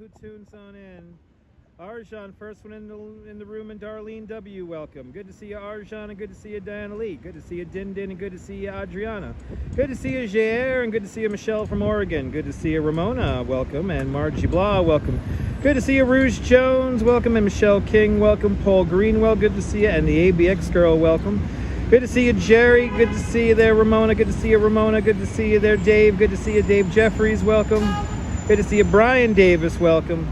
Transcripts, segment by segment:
Bluetooth on in. Arjan, first one in the room, and Darlene W, welcome. Good to see you, Arjan, and good to see you, Diana Lee. Good to see you, Din Din, and good to see you, Adriana. Good to see you, Jair, and good to see you, Michelle from Oregon. Good to see you, Ramona, welcome, and Margie Blah, welcome. Good to see you, Rouge Jones, welcome, and Michelle King, welcome. Paul Greenwell, good to see you, and the ABX girl, welcome. Good to see you, Jerry. Good to see you there, Ramona. Good to see you, Ramona. Good to see you there, Dave. Good to see you, Dave Jeffries, welcome. Good to see you, Brian Davis, welcome.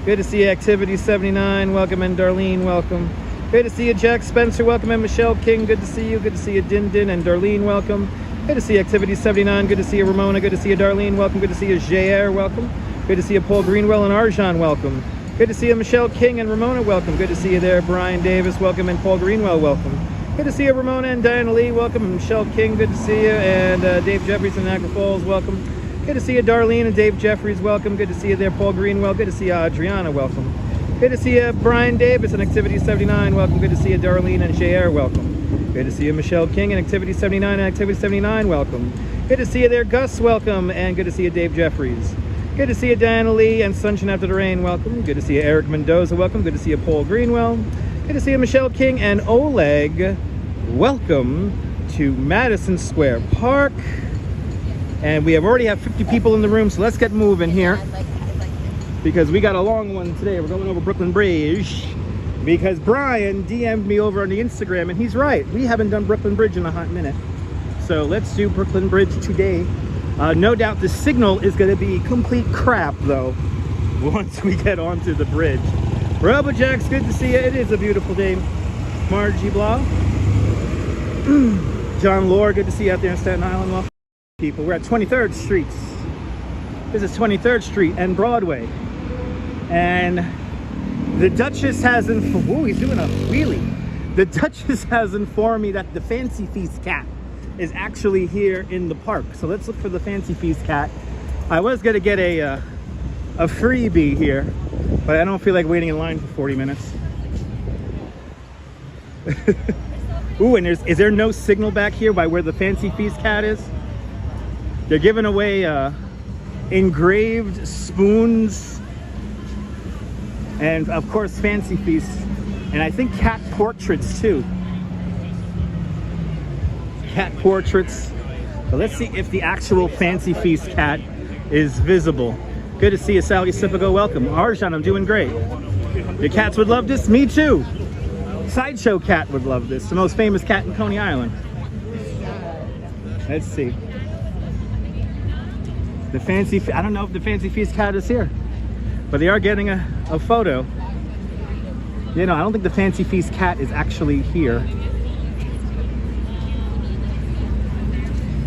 Good to see you, Activity 79, welcome, and Darlene, welcome. Good to see you, Jack Spencer, welcome, and Michelle King, good to see you. Good to see you, Din Din, and Darlene, welcome. Good to see you, Activity 79, good to see you, Ramona. Good to see you, Darlene, welcome. Good to see you, JR, welcome. Good to see you, Paul Greenwell and Arjan, welcome. Good to see you, Michelle King and Ramona, welcome. Good to see you there, Brian Davis, welcome, and Paul Greenwell, welcome. Good to see you, Ramona and Diana Lee, welcome. And Michelle King, good to see you, and Dave Jeffries in Niagara Falls, welcome. Good to see you, Darlene and Dave Jeffries, welcome. Good to see you there, Paul Greenwell. Good to see you, Adriana, welcome. Good to see you, Brian Davis and Activity 79, welcome. Good to see you, Darlene and JR, welcome. Good to see you, Michelle King and Activity 79 and Activity 79, welcome. Good to see you there, Gus, welcome. And good to see you, Dave Jeffries. Good to see you, Diana Lee and Sunshine After the Rain, welcome. Good to see you, Eric Mendoza, welcome. Good to see you, Paul Greenwell. Good to see you, Michelle King and Oleg, welcome to Madison Square Park. And we already have 50 people in the room, so let's get moving here. Because we got a long one today. We're going over Brooklyn Bridge. Because Brian DM'd me over on the Instagram, and he's right. We haven't done Brooklyn Bridge in a hot minute. So let's do Brooklyn Bridge today. No doubt the signal is going to be complete crap, though, once we get onto the bridge. Robojack's, good to see you. It is a beautiful day. Margie Blah. John Lore, good to see you out there in Staten Island. Welcome. People, we're at 23rd Street. This is 23rd Street and Broadway. And the Duchess has informed, oh, he's doing a wheelie. The Duchess has informed me that the Fancy Feast cat is actually here in the park. So let's look for the Fancy Feast cat. I was gonna get a freebie here, but I don't feel like waiting in line for 40 minutes. Ooh, and is there no signal back here by where the Fancy Feast cat is? They're giving away engraved spoons and, of course, Fancy Feast. And I think cat portraits, too. Cat portraits. But let's see if the actual Fancy Feast cat is visible. Good to see you, Sally Sipago. Welcome. Arjan, I'm doing great. Your cats would love this? Me, too. Sideshow cat would love this. The most famous cat in Coney Island. Let's see. The Fancy, I don't know if the Fancy Feast cat is here, but they are getting a photo. You know, I don't think the Fancy Feast cat is actually here.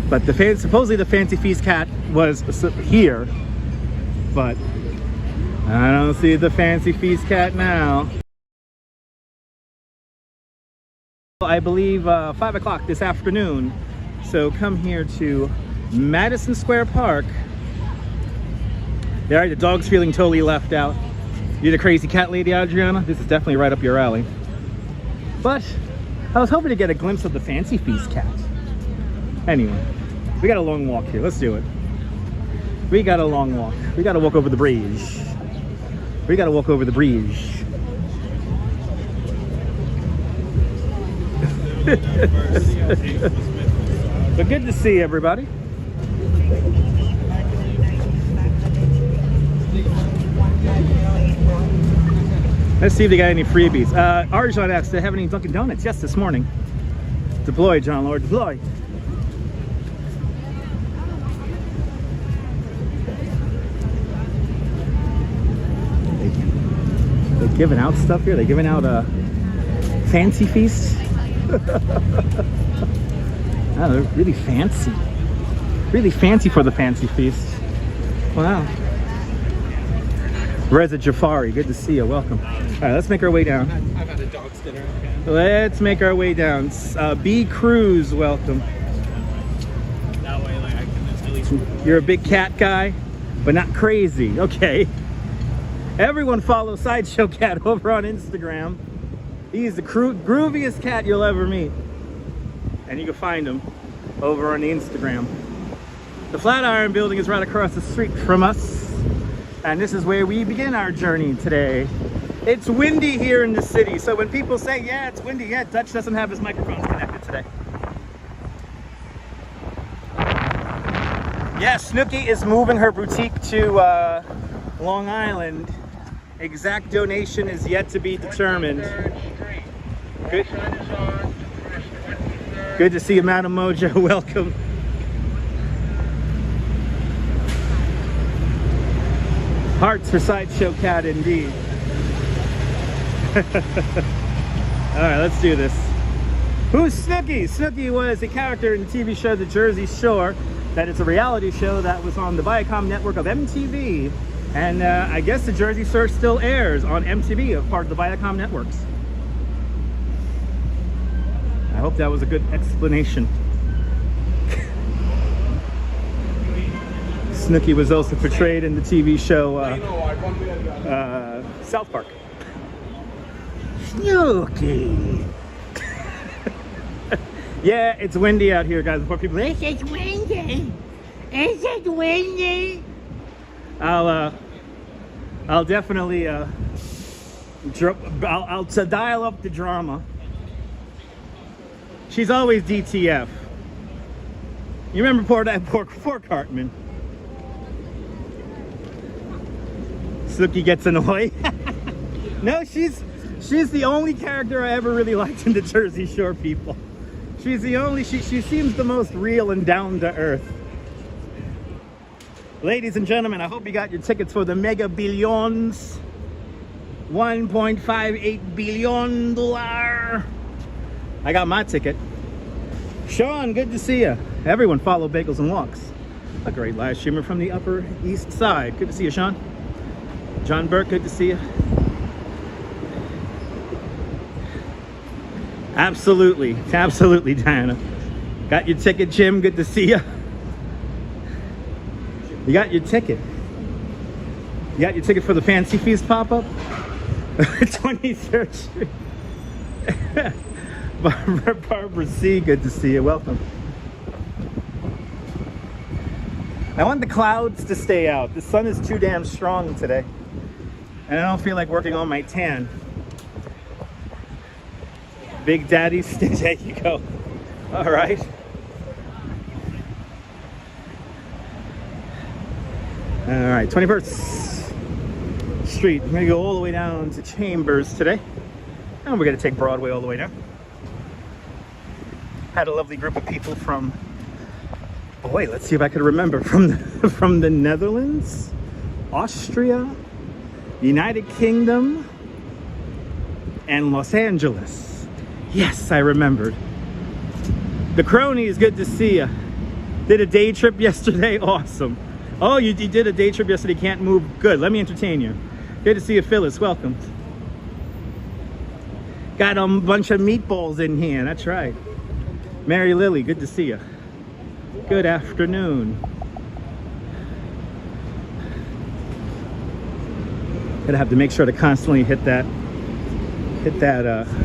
But supposedly the Fancy Feast cat was here, but I don't see the Fancy Feast cat now. I believe 5 o'clock this afternoon. So come here to Madison Square Park. Yeah, the dog's feeling totally left out. You're the crazy cat lady, Adriana. This is definitely right up your alley. But I was hoping to get a glimpse of the Fancy Feast cat. Anyway, we got a long walk here. Let's do it. We got a long walk. We got to walk over the bridge. We got to walk over the bridge. But good to see everybody. Let's see if they got any freebies. Arjan asked, do they have any Dunkin' Donuts? Yes, this morning. Deploy, John Lord, deploy. They're giving out stuff here. They're giving out Fancy Feast. Oh, they're really fancy. Really fancy for the Fancy Feast. Wow. Reza Jafari, good to see you. Welcome. All right, let's make our way down. I've had a dog's dinner. Okay. Let's make our way down. B. Cruz, welcome. That way, like, I can just really... You're a big cat guy, but not crazy. Okay. Everyone follow Sideshow Cat over on Instagram. He's the grooviest cat you'll ever meet. And you can find him over on the Instagram. The Flatiron Building is right across the street from us. And this is where we begin our journey today. It's windy here in the city, so when people say, yeah, it's windy, yeah, Dutch doesn't have his microphones connected today. Yeah, Snooki is moving her boutique to Long Island. Exact donation is yet to be determined. Good to see you, Madam Mojo. Welcome. Hearts for Sideshow Cat, indeed. All right, let's do this. Who's Snooki? Snooki was a character in the TV show The Jersey Shore. That is a reality show that was on the Viacom network of MTV. And I guess the Jersey Shore still airs on MTV, a part of the Viacom networks. I hope that was a good explanation. Snooki was also portrayed in the TV show South Park. Snooki! Yeah, it's windy out here, guys. Before people say, it's windy! It's windy! I'll definitely I'll dial up the drama. She's always DTF. You remember poor Cartman? Snooki gets annoyed. No, she's the only character I ever really liked in the Jersey Shore people. She's the only, she seems the most real and down to earth. Ladies and gentlemen, I hope you got your tickets for the Mega Billions. $1.58 billion. I got my ticket. Sean, good to see you. Everyone follow Bagels and Walks. A great live streamer from the Upper East Side. Good to see you, Sean. John Burke, good to see you. Absolutely, absolutely, Diana. Got your ticket, Jim, good to see you. You got your ticket. You got your ticket for the Fancy Feast pop-up? 23rd Street. Barbara C, good to see you, welcome. I want the clouds to stay out. The sun is too damn strong today. And I don't feel like working on my tan. Big Daddy, there you go. All right. All right, 21st Street. We're gonna go all the way down to Chambers today. And we're gonna take Broadway all the way down. Had a lovely group of people from, boy, let's see if I could remember, from the Netherlands, Austria, United Kingdom, and Los Angeles. Yes, I remembered. The cronies, good to see you. Did a day trip yesterday, awesome. Oh, you did a day trip yesterday, can't move, good, let me entertain you. Good to see you, Phyllis, welcome. Got a bunch of meatballs in here, that's right. Mary Lily, good to see you. Good afternoon. Gonna have to make sure to constantly hit that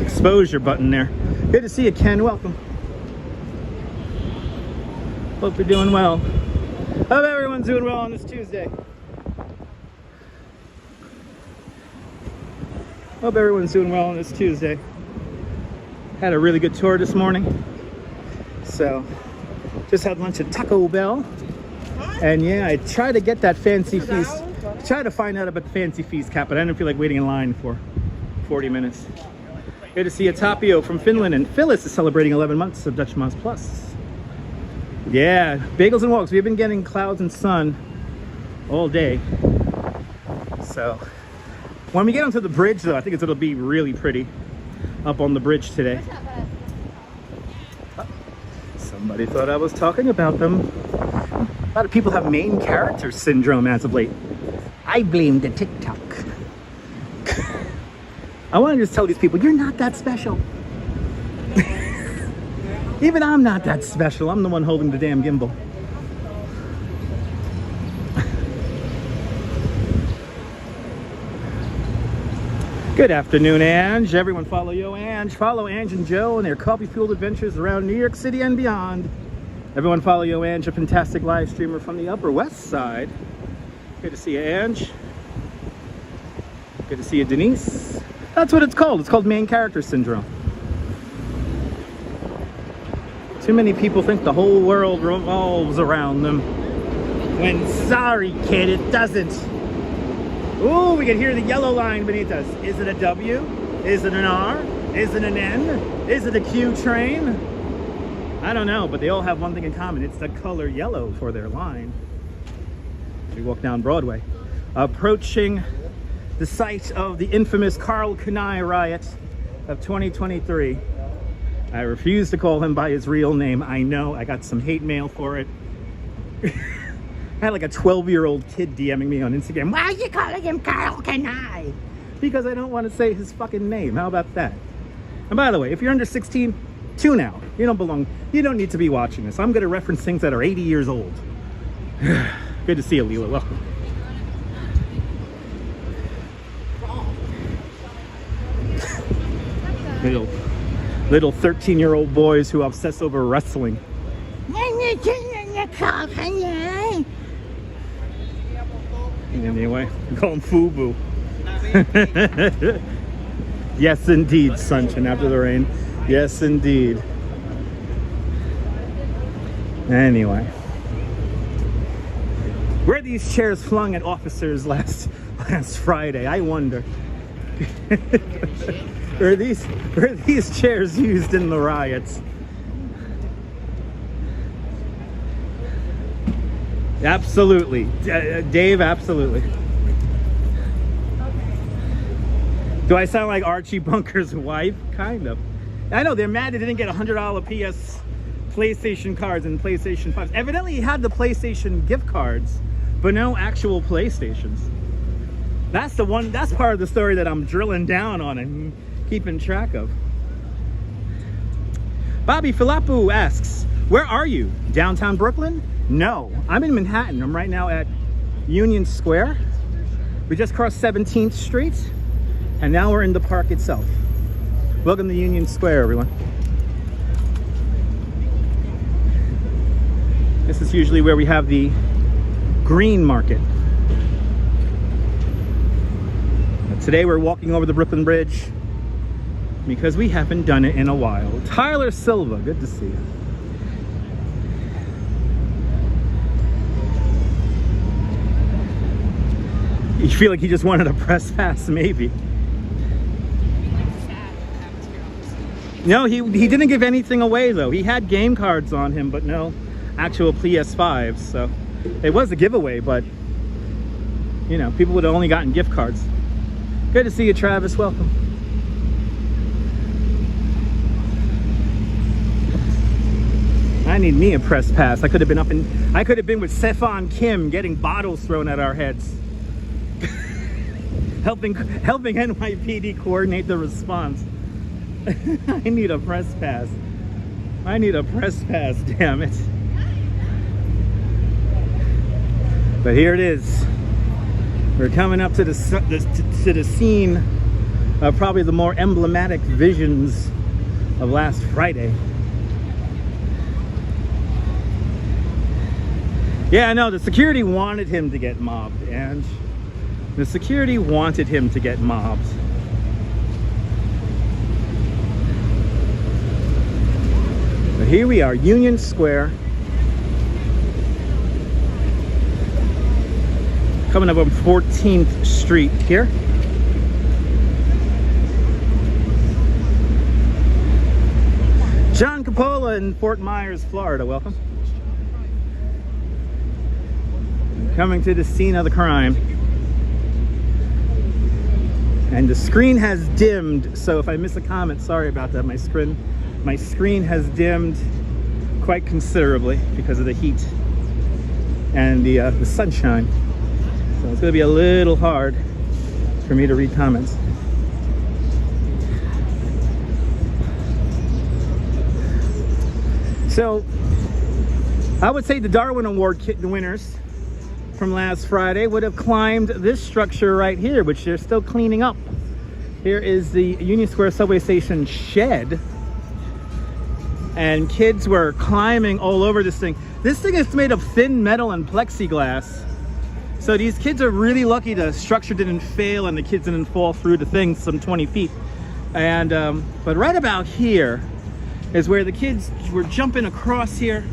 exposure button there. Good to see you, Ken, welcome. Hope you're doing well. Hope everyone's doing well on this Tuesday. Hope everyone's doing well on this Tuesday. Had a really good tour this morning. So, just had lunch at Taco Bell. And yeah, I tried to get that Fancy Feast. Tried to find out about the Fancy Feast cap, but I didn't feel like waiting in line for 40 minutes. Good to see you, Tapio from Finland. And Phyllis is celebrating 11 months of Dutch Moss Plus. Yeah, Bagels and Walks. We've been getting clouds and sun all day. So, when we get onto the bridge, though, I think it'll be really pretty up on the bridge today. Somebody thought I was talking about them. A lot of people have main character syndrome as of late. I blame the TikTok. I want to just tell these people, you're not that special. Even I'm not that special. I'm the one holding the damn gimbal. Good afternoon, Ange. Everyone follow Yo Ange. Follow Ange and Joe and their coffee-fueled adventures around New York City and beyond. Everyone follow Yo Ange, a fantastic live streamer from the Upper West Side. Good to see you, Ange. Good to see you, Denise. That's what it's called. It's called main character syndrome. Too many people think the whole world revolves around them. When, sorry kid, it doesn't. Ooh, we can hear the yellow line beneath us. Is it a W? Is it an R? Is it an N? Is it a Q train? I don't know, but they all have one thing in common. It's the color yellow for their line. We walk down Broadway, approaching the site of the infamous Carl Kanai riot of 2023. I refuse to call him by his real name. I know, I got some hate mail for it. I had like a 12-year-old kid DMing me on Instagram. Why are you calling him Carl Kanai? Because I don't want to say his fucking name. How about that? And by the way, if you're under 16, tune out. You don't belong. You don't need to be watching this. I'm going to reference things that are 80 years old. Good to see you, Leela. Welcome. Little 13-year-old boys who obsess over wrestling. Anyway, we call him FUBU. Yes, indeed, sunshine after the rain. Yes, indeed. Anyway. Were these chairs flung at officers last Friday? I wonder. were these chairs used in the riots? Absolutely. Dave, absolutely. Do I sound like Archie Bunker's wife? Kind of. I know, they're mad they didn't get $100 PS PlayStation cards and PlayStation 5s. Evidently he had the PlayStation gift cards, but no actual PlayStations. That's part of the story that I'm drilling down on and keeping track of. Bobby Filapu asks, where are you? Downtown Brooklyn? No, I'm in Manhattan. I'm right now at Union Square. We just crossed 17th Street, and now we're in the park itself. Welcome to Union Square, everyone. This is usually where we have the green market. But today we're walking over the Brooklyn Bridge because we haven't done it in a while. Tyler Silva, good to see you. You feel like he just wanted a press pass, maybe. No, he didn't give anything away, though. He had game cards on him, but no actual PS5s. So it was a giveaway, but, you know, people would have only gotten gift cards. Good to see you, Travis. Welcome. I need me a press pass. I could have been with Stefan Kim getting bottles thrown at our heads. helping NYPD coordinate the response. I need a press pass. I need a press pass, damn it. But here it is. We're coming up to the scene of probably the more emblematic visions of last Friday. Yeah, no, the security wanted him to get mobbed, and the security wanted him to get mobbed. But here we are, Union Square. Coming up on 14th Street here. John Capola in Fort Myers, Florida, welcome. Coming to the scene of the crime. And the screen has dimmed, so if I miss a comment, sorry about that. My screen has dimmed quite considerably because of the heat and the sunshine. So it's going to be a little hard for me to read comments. So I would say the Darwin Award winners from last Friday would have climbed this structure right here, which they're still cleaning up. Here is the Union Square subway station shed, and kids were climbing all over this thing. This thing is made of thin metal and plexiglass, So these kids are really lucky the structure didn't fail and the kids didn't fall through the thing some 20 feet. And but right about here is where the kids were jumping across here,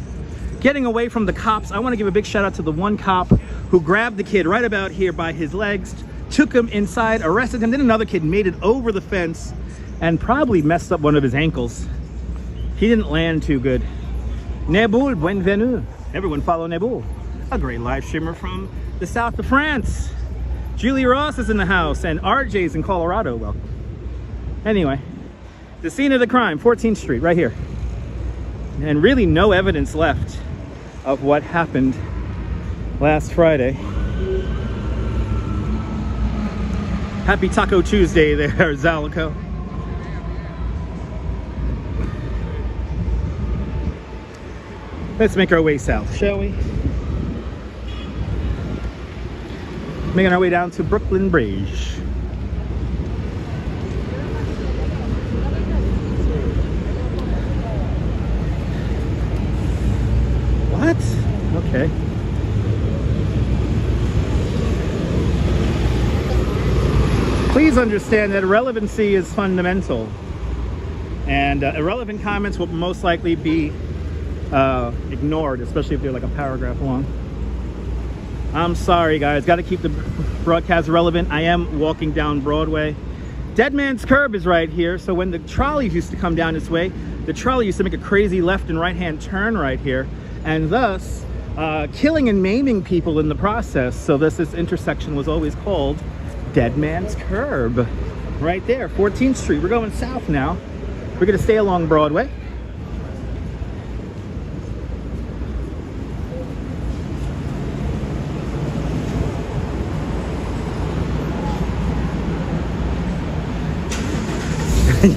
getting away from the cops. I want to give a big shout out to the one cop who grabbed the kid right about here by his legs, took him inside, arrested him. Then another kid made it over the fence and probably messed up one of his ankles. He didn't land too good. Nebul, bienvenue. Everyone follow Nebul, a great live streamer from the south of France. Julie Ross is in the house and RJ's in Colorado. Welcome. Anyway, the scene of the crime, 14th Street, right here. And really no evidence left of what happened last Friday. Happy Taco Tuesday there, Zalico. Let's make our way south, shall we? Making our way down to Brooklyn Bridge. What? Okay. Please understand that relevancy is fundamental. And irrelevant comments will most likely be ignored, especially if they're like a paragraph long. I'm sorry guys, got to keep the broadcast relevant. I am walking down Broadway. Dead Man's Curb is right here, so when the trolleys used to come down this way, the trolley used to make a crazy left and right hand turn right here, and thus killing and maiming people in the process. So this intersection was always called Dead Man's Curb. Right there, 14th Street. We're going south now. We're gonna stay along Broadway.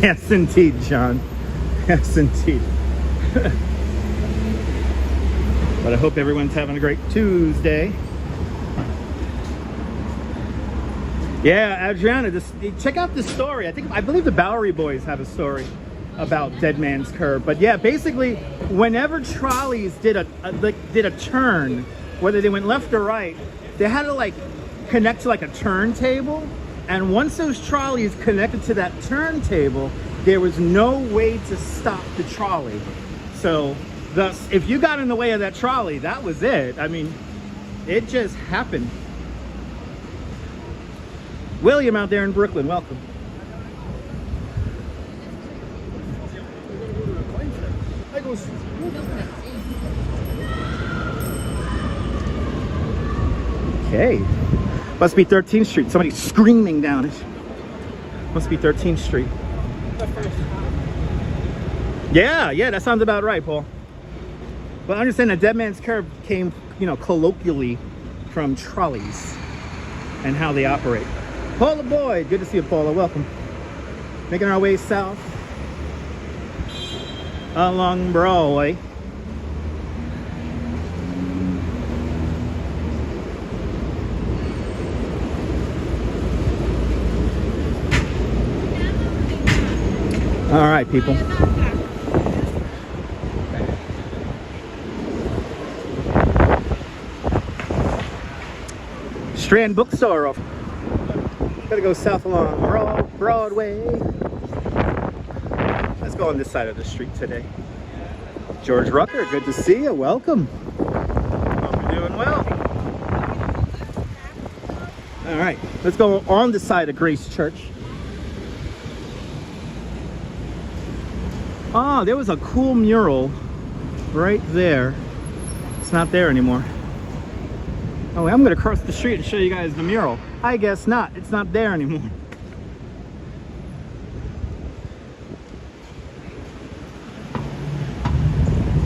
Yes, indeed, John. Yes, indeed. But I hope everyone's having a great Tuesday. Yeah, Adriana, check out this story. I believe the Bowery Boys have a story about Dead Man's Curb. But yeah, basically, whenever trolleys did a turn, whether they went left or right, they had to like connect to like a turntable. And once those trolleys connected to that turntable, there was no way to stop the trolley. So thus, if you got in the way of that trolley, that was it. I mean, it just happened. William out there in Brooklyn, welcome. Okay. Must be 13th Street. Somebody's screaming down it. Must be 13th Street. Yeah, that sounds about right, Paul. But understand that Dead Man's Curb came, colloquially from trolleys and how they operate. Paula Boyd, good to see you, Paula. Welcome. Making our way south along Broadway. All right, people. Strand Bookstore. Gotta go south along Broadway. Let's go on this side of the street today. George Rucker, good to see you. Welcome. Hope you're doing well. All right, let's go on the side of Grace Church. Oh, there was a cool mural right there. It's not there anymore. Oh, I'm gonna cross the street and show you guys the mural. I guess not. It's not there anymore.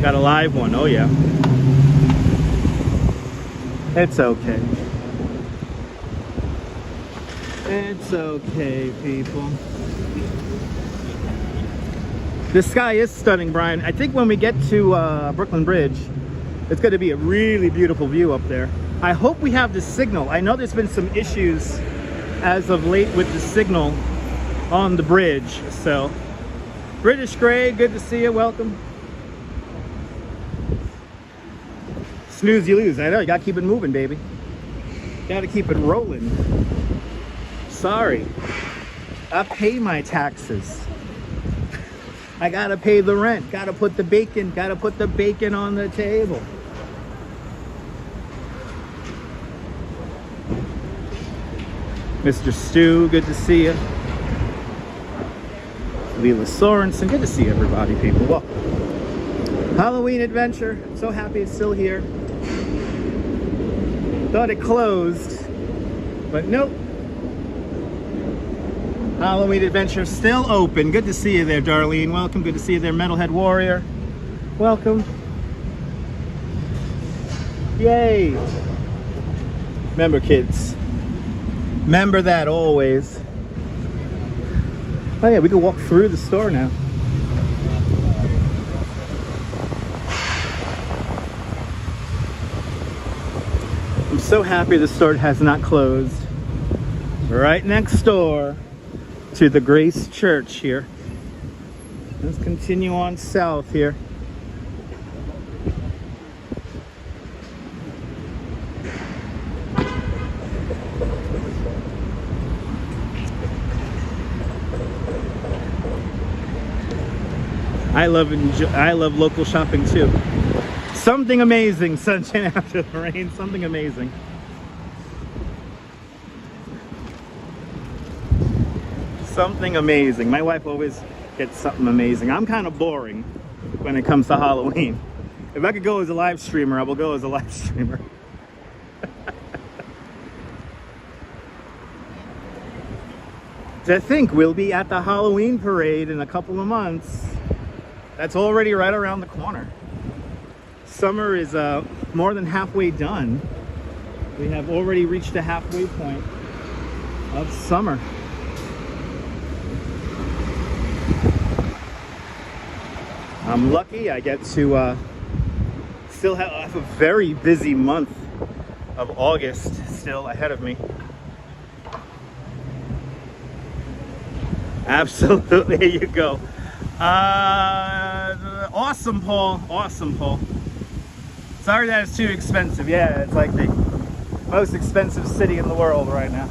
Got a live one. Oh yeah. It's okay. It's okay, people. The sky is stunning, Brian. I think when we get to Brooklyn Bridge, it's going to be a really beautiful view up there. I hope we have the signal. I know there's been some issues as of late with the signal on the bridge. So, British Gray, good to see you. Welcome. Snooze, you lose. I know, you got to keep it moving, baby. Gotta keep it rolling. Sorry. I pay my taxes. I gotta pay the rent. Gotta put the bacon on the table. Mr. Stu, good to see you. Leela Sorensen, good to see everybody, people. Well, Halloween adventure. I'm so happy it's still here. Thought it closed, but nope. Halloween adventure still open. Good to see you there, Darlene. Welcome. Good to see you there, Metalhead Warrior. Welcome. Yay. Remember, kids. Remember that always. Oh yeah, we can walk through the store now. I'm so happy the store has not closed. Right next door to the Grace Church here. Let's continue on south here. I love local shopping too. Something amazing, sunshine after the rain. Something amazing. Something amazing. My wife always gets something amazing. I'm kind of boring when it comes to Halloween. If I could go as a live streamer, I will go as a live streamer. To think we'll be at the Halloween parade in a couple of months. That's already right around the corner. Summer is more than halfway done. We have already reached the halfway point of summer. I'm lucky I get to still have a very busy month of August still ahead of me. Absolutely, there you go. Awesome, Paul. Awesome, Paul. Sorry that it's too expensive. Yeah, it's like the most expensive city in the world right now.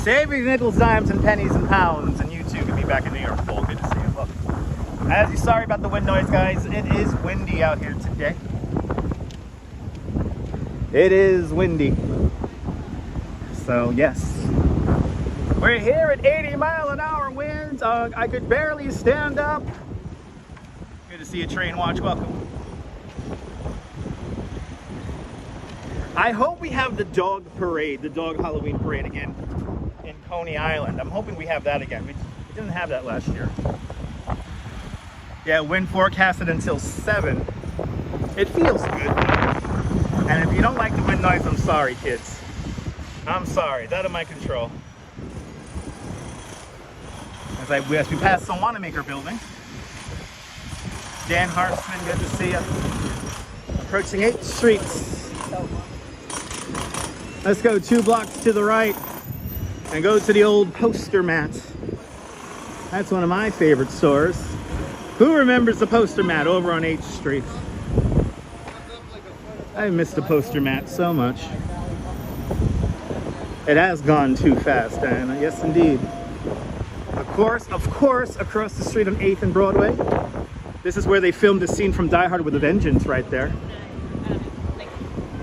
Saving nickels, dimes, and pennies and pounds, and you too can be back in New York, Paul. Good to see you. Look, as you sorry about the wind noise, guys. It is windy out here today. It is windy. So yes. We're here at 80-mile-an-hour winds. I could barely stand up. Good to see you, Train Watch. Welcome. I hope we have the dog parade, the dog Halloween parade again in Coney Island. I'm hoping we have that again. We didn't have that last year. Yeah, wind forecasted until 7. It feels good though. And if you don't like the wind noise, I'm sorry, kids. I'm sorry. It's out of my control. As we pass the Wanamaker building. Dan Hartzman, good to see you. Approaching 8th Street. Let's go 2 blocks to the right and go to the old Poster Mat. That's one of my favorite stores. Who remembers the Poster Mat over on 8th Street? I miss the Poster Mat so much. It has gone too fast, Diana. Yes, indeed. Of course, across the street on 8th and Broadway. This is where they filmed the scene from Die Hard with a Vengeance right there.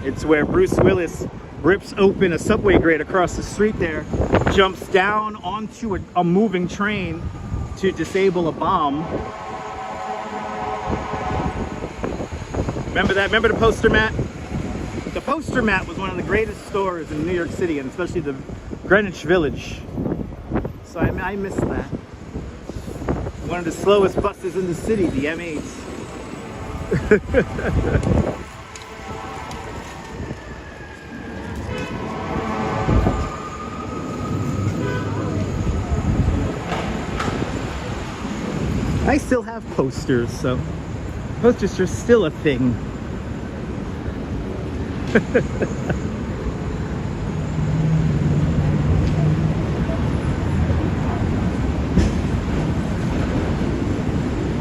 It's where Bruce Willis rips open a subway grate across the street there, jumps down onto a moving train to disable a bomb. Remember that? Remember the Poster Mat? The Poster Mat was one of the greatest stores in New York City, and especially the Greenwich Village. So I miss that. One of the slowest buses in the city, the M8. I still have posters, so posters are still a thing.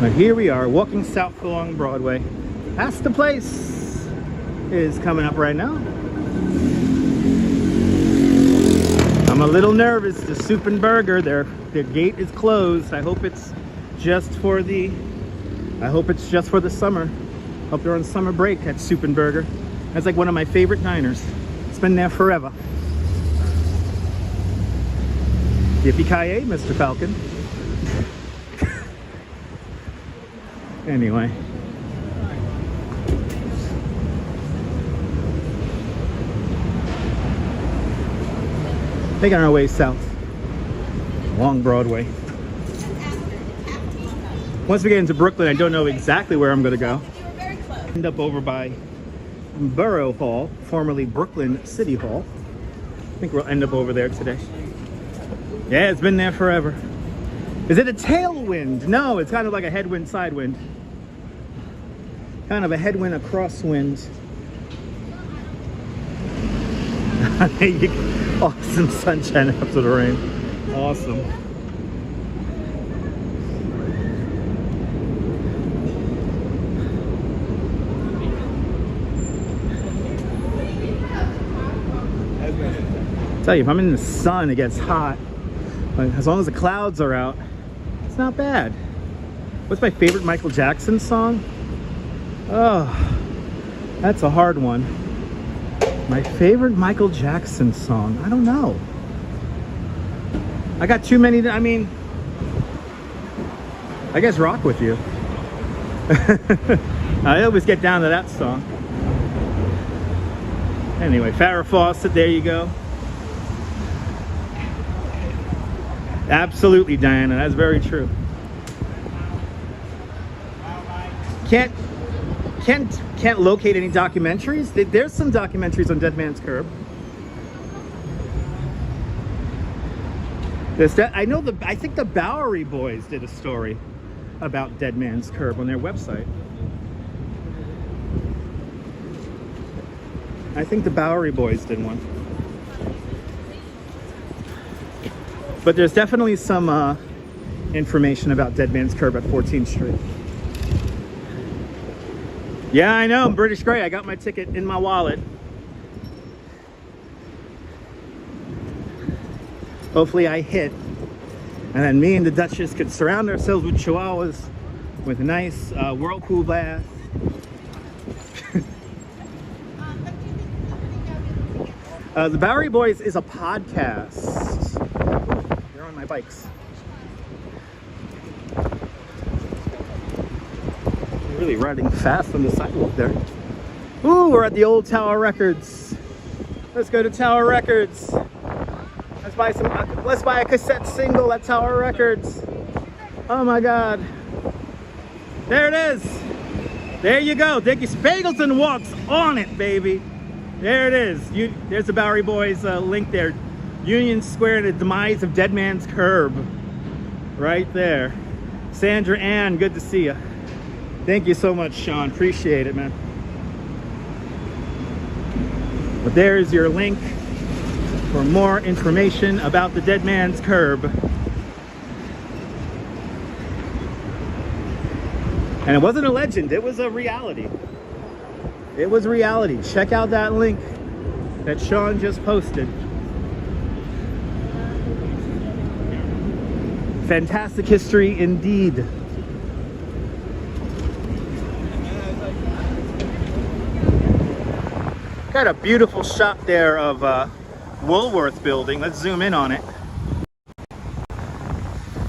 But here we are, walking south along Broadway. That's the place is coming up right now. I'm a little nervous. The Soup and Burger, their gate is closed. I hope it's just for the summer. Hope they're on summer break at Soup and Burger. That's like one of my favorite diners. It's been there forever. Yippee-ki-yay, Mr. Falcon. Anyway. Making our way south along Broadway. Once we get into Brooklyn, I don't know exactly where I'm going to go. End up over by Borough Hall, formerly Brooklyn City Hall. I think we'll end up over there today. Yeah, it's been there forever. Is it a tailwind? No, it's kind of like a headwind, sidewind. Kind of a headwind, a crosswind. Awesome sunshine after the rain. Awesome. I tell you, if I'm in the sun, it gets hot. But as long as the clouds are out, it's not bad. What's my favorite Michael Jackson song? Oh, that's a hard one. My favorite Michael Jackson song? I don't know. I got too many. I mean, I guess Rock With You. I always get down to that song. Anyway, Farrah Fawcett, there you go. Absolutely, Diana, that's very true. Can't locate any documentaries. There's some documentaries on Dead Man's Curb. I think the Bowery Boys did a story about Dead Man's Curb on their website. I think the Bowery Boys did one. But there's definitely some information about Dead Man's Curb at 14th Street. Yeah, I know, I'm British Grey. I got my ticket in my wallet. Hopefully I hit. And then me and the Duchess could surround ourselves with chihuahuas with a nice whirlpool bath. The Bowery Boys is a podcast. They're on my bikes. Really riding fast on the sidewalk there. Ooh, we're at the old Tower Records. Let's go to Tower Records. Let's buy a cassette single at Tower Records. Oh my God. There it is. There you go. Dickie Spagleton walks on it, baby. There it is. There's the Bowery Boys link there. Union Square and the demise of Dead Man's Curb. Right there. Sandra Ann, good to see you. Thank you so much, Sean. Appreciate it, man. But there's your link for more information about the Dead Man's Curb. And it wasn't a legend, it was a reality. It was reality. Check out that link that Sean just posted. Fantastic history indeed. Got a beautiful shot there of Woolworth building. Let's zoom in on it.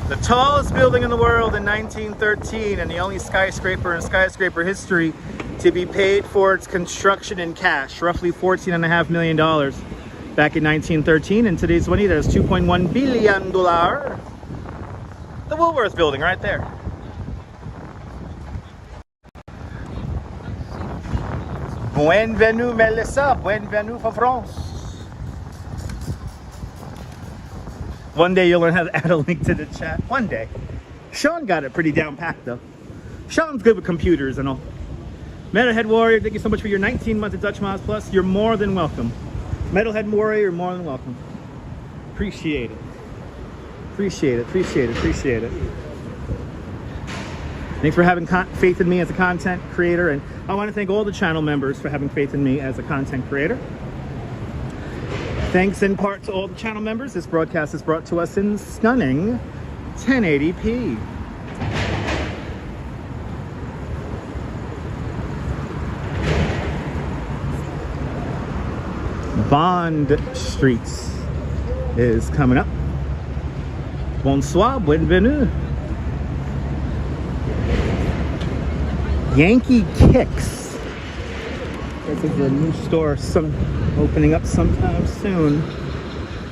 The tallest building in the world in 1913 and the only skyscraper in skyscraper history to be paid for its construction in cash, roughly $14.5 million back in 1913. In today's money, that is $2.1 billion. The Woolworth building right there. Bienvenue, Melissa. Bienvenue for France. One day you'll learn how to add a link to the chat. One day. Sean got it pretty down packed though. Sean's good with computers and all. Metalhead Warrior, thank you so much for your 19 months of Dutch Miles Plus. You're more than welcome. Metalhead Warrior, you're more than welcome. Appreciate it. Appreciate it, appreciate it, appreciate it. Thanks for having faith in me as a content creator, and I want to thank all the channel members for having faith in me as a content creator. Thanks in part to all the channel members. This broadcast is brought to us in stunning 1080p. Bond Street is coming up. Bonsoir, bienvenue. Yankee Kicks. This is a new store opening up sometime soon.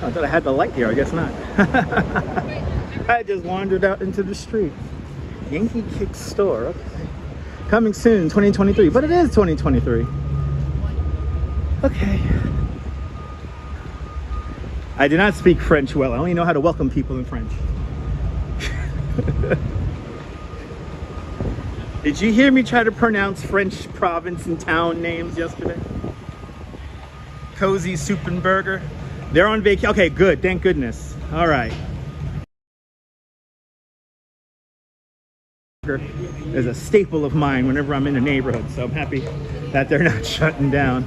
I thought I had the light here, I guess not. I just wandered out into the street. Yankee Kicks store, okay. Coming soon, 2023, but it is 2023. Okay. I do not speak French well. I only know how to welcome people in French. Did you hear me try to pronounce French province and town names yesterday? Cozy Soup and Burger. They're on vacation. Okay, good. Thank goodness. All right. Is a staple of mine whenever I'm in a neighborhood, so I'm happy that they're not shutting down.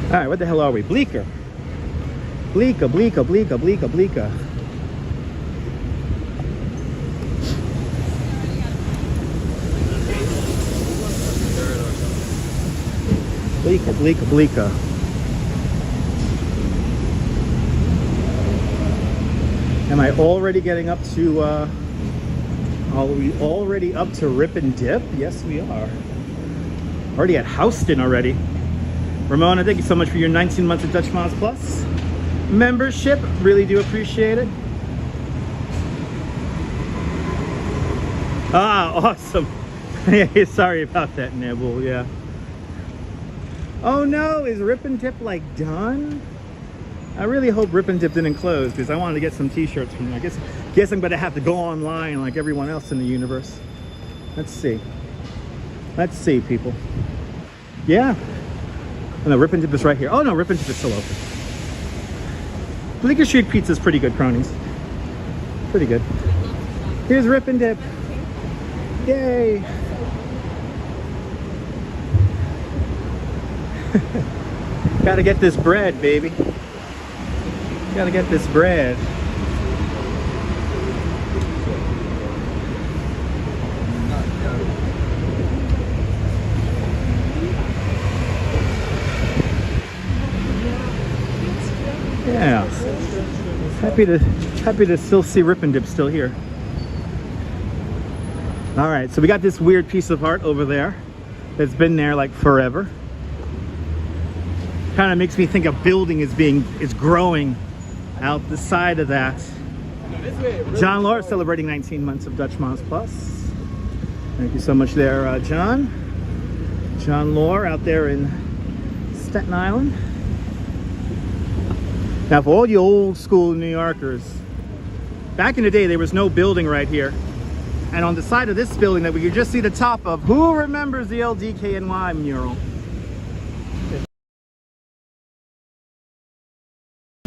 All right, what the hell are we? Bleecker. Bleecker, Bleecker, Bleecker, Bleecker, Bleecker. Bleecker, Bleecker, Bleecker. Am I already getting up to, are we already up to Rip and Dip? Yes, we are. Already at Houston already. Ramona, thank you so much for your 19 months of Dutch Miles Plus membership. Really do appreciate it. Ah, awesome. Yeah, sorry about that, Nibble. Yeah. Oh no, is Rip and Dip like done? I really hope Rip and Dip didn't close because I wanted to get some t-shirts from there. I guess I'm gonna have to go online like everyone else in the universe. Let's see. Let's see, people. Yeah. Oh, no, Rip and Dip is right here. Oh no, Rip and Dip is still open. Bleecker Street Pizza is pretty good, cronies. Pretty good. Here's Rip and Dip. Yay! Gotta get this bread, baby. Gotta get this bread. Yeah, happy to still see Rip and Dip still here. All right, so we got this weird piece of art over there that's been there like forever. Kind of makes me think a building is growing out the side of that. John Law celebrating 19 months of Dutch Miles Plus. Thank you so much there, John. John Law out there in Staten Island. Now, for all you old school New Yorkers, back in the day, there was no building right here. And on the side of this building that we could just see the top of, who remembers the LDKNY mural?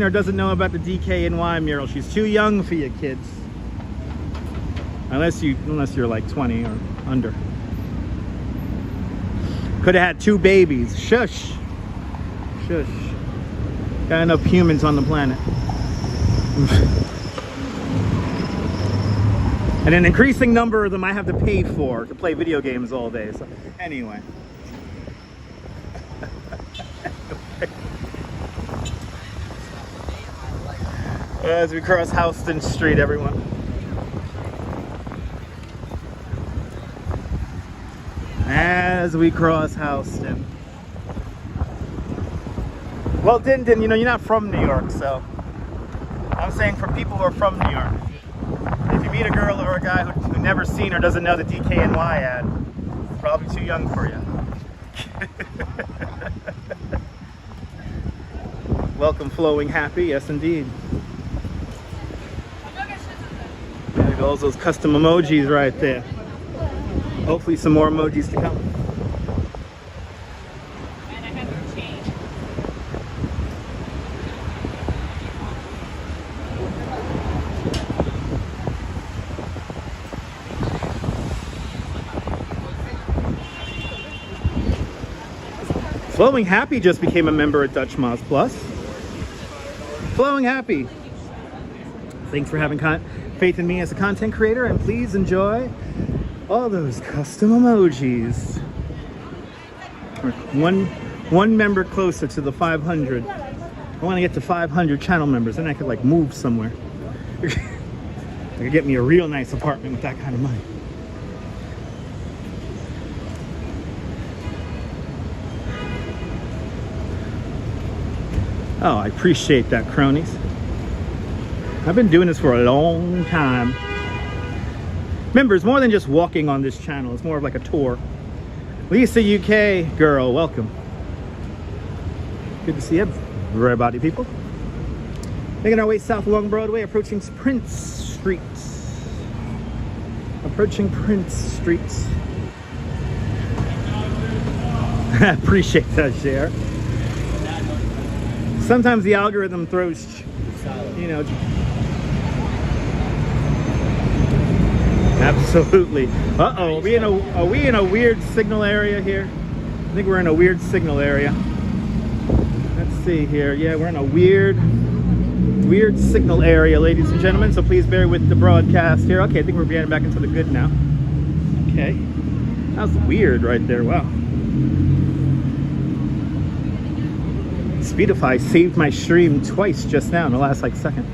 Or doesn't know about the DKNY mural. She's too young for you kids. Unless you're like 20 or under. Could have had 2 babies. Shush. Shush. Got enough humans on the planet. And an increasing number of them I have to pay for to play video games all day. So anyway. As we cross Houston Street, everyone. As we cross Houston. Well, Din, you know, you're not from New York, so I'm saying for people who are from New York. If you meet a girl or a guy who never seen or doesn't know the DKNY ad, it's probably too young for you. Welcome, Flowing Happy. Yes, indeed. There goes those custom emojis right there. Hopefully some more emojis to come. Flowing Happy just became a member at Dutch Moz Plus. Flowing Happy. Thanks for having faith in me as a content creator, and please enjoy all those custom emojis. We're one member closer to the 500. I want to get to 500 channel members, then I could like move somewhere. I could get me a real nice apartment with that kind of money. Oh, I appreciate that, cronies. I've been doing this for a long time. Remember, it's more than just walking on this channel. It's more of like a tour. Lisa UK girl, welcome. Good to see everybody, people. Making our way south along Broadway, approaching Prince Street. Approaching Prince Street. I appreciate that, share. Sometimes the algorithm throws, you know. Absolutely. Uh-oh, are we in a weird signal area here? I think we're in a weird signal area. Let's see here. Yeah, we're in a weird signal area, ladies and gentlemen. So please bear with the broadcast here. Okay, I think we're getting back into the good now. Okay. That was weird right there. Wow. Speedify saved my stream twice just now in the last like second.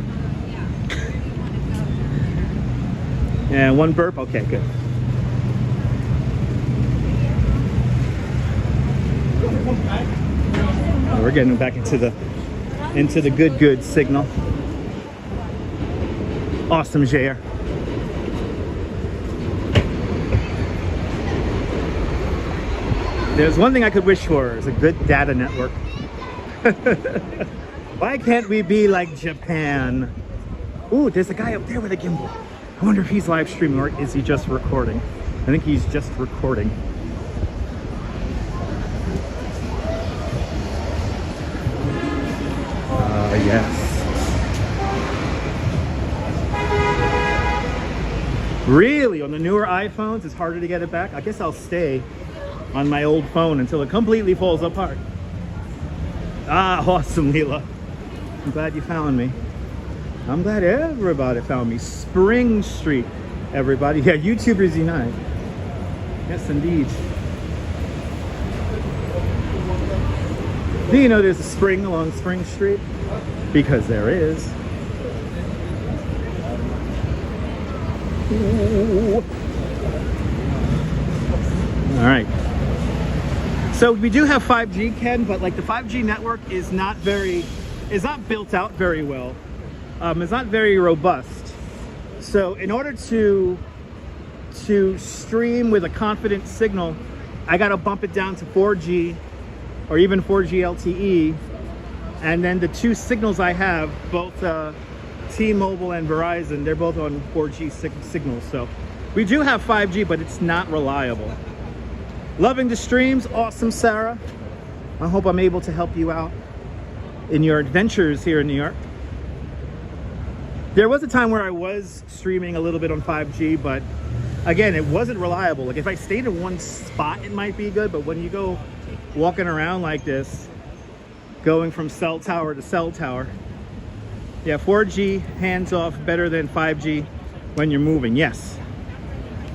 Yeah, one burp. Okay, good. We're getting back into the good signal. Awesome, JR. There's one thing I could wish for, is a good data network. Why can't we be like Japan? Ooh, there's a guy up there with a gimbal. I wonder if he's live streaming or is he just recording? I think he's just recording. Yes. Really, on the newer iPhones, it's harder to get it back? I guess I'll stay on my old phone until it completely falls apart. Ah, awesome, Leela. I'm glad you found me. I'm glad everybody found me. Spring Street, everybody. Yeah, YouTubers unite. Yes, indeed. Do you know there's a spring along Spring Street? Because there is. Ooh. All right. So we do have 5G, Ken, but like the 5G network is not built out very well. It's not very robust. So in order to stream with a confident signal, I got to bump it down to 4G or even 4G LTE. And then the two signals I have, both T-Mobile and Verizon, they're both on 4G signals. So we do have 5G, but it's not reliable. Loving the streams. Awesome, Sarah. I hope I'm able to help you out in your adventures here in New York. There was a time where I was streaming a little bit on 5G, but again, it wasn't reliable. Like if I stayed in one spot, it might be good, but when you go walking around like this, going from cell tower to cell tower, yeah, 4G hands off better than 5G when you're moving. Yes.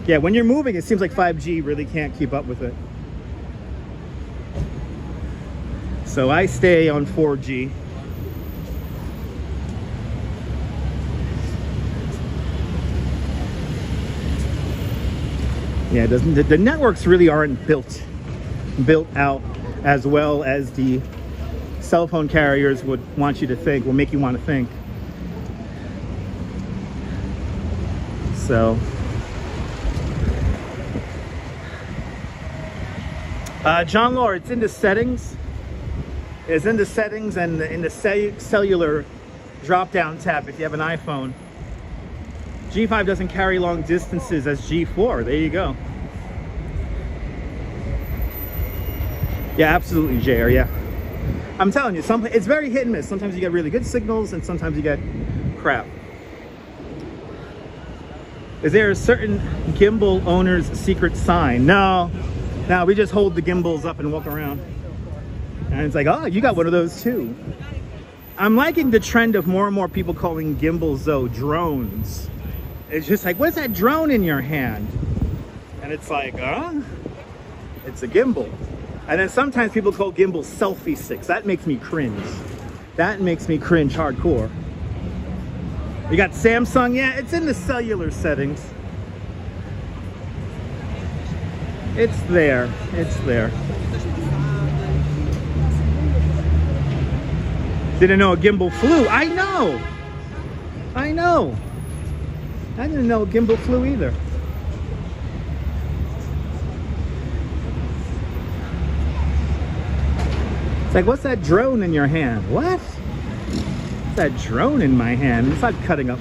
Yeah, when you're moving, it seems like 5G really can't keep up with it. So I stay on 4G. Yeah, the networks really aren't built out as well as the cell phone carriers would want you to think, will make you want to think. So John Law, it's in the settings. It's in the settings and in the cellular drop-down tab if you have an iPhone. G5 doesn't carry long distances as G4. There you go. Yeah, absolutely, JR. Yeah. I'm telling you, it's very hit and miss. Sometimes you get really good signals and sometimes you get crap. Is there a certain gimbal owner's secret sign? No, we just hold the gimbals up and walk around. And it's like, oh, you got one of those too. I'm liking the trend of more and more people calling gimbals though drones. It's just like, what's that drone in your hand? And it's like, it's a gimbal. And then sometimes people call gimbals selfie sticks. That makes me cringe. That makes me cringe hardcore. You got Samsung, yeah, it's in the cellular settings. It's there, it's there. Didn't know a gimbal flew. I know. I know. I didn't know a gimbal flew either. It's like, what's that drone in your hand? What? What's that drone in my hand? It's not cutting up.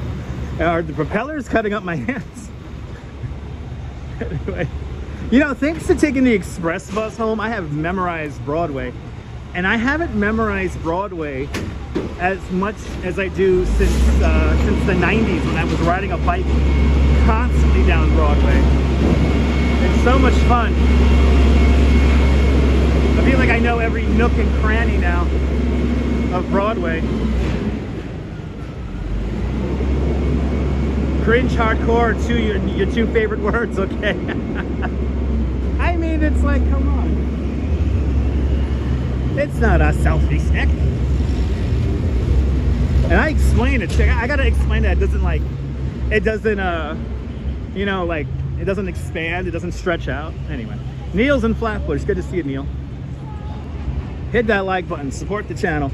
Are the propellers cutting up my hands? Anyway, you know, thanks to taking the express bus home, I have memorized Broadway. And I haven't memorized Broadway as much as I do since the 90s when I was riding a bike constantly down Broadway. It's so much fun. I feel like I know every nook and cranny now of Broadway. Cringe hardcore, your two favorite words, okay? I mean, it's like, come on. It's not a selfie stick. And I explain it. I gotta explain that it doesn't like, it doesn't, you know, like, it doesn't expand, it doesn't stretch out. Anyway, Neil's in Flatbush. Good to see you, Neil. Hit that like button, support the channel.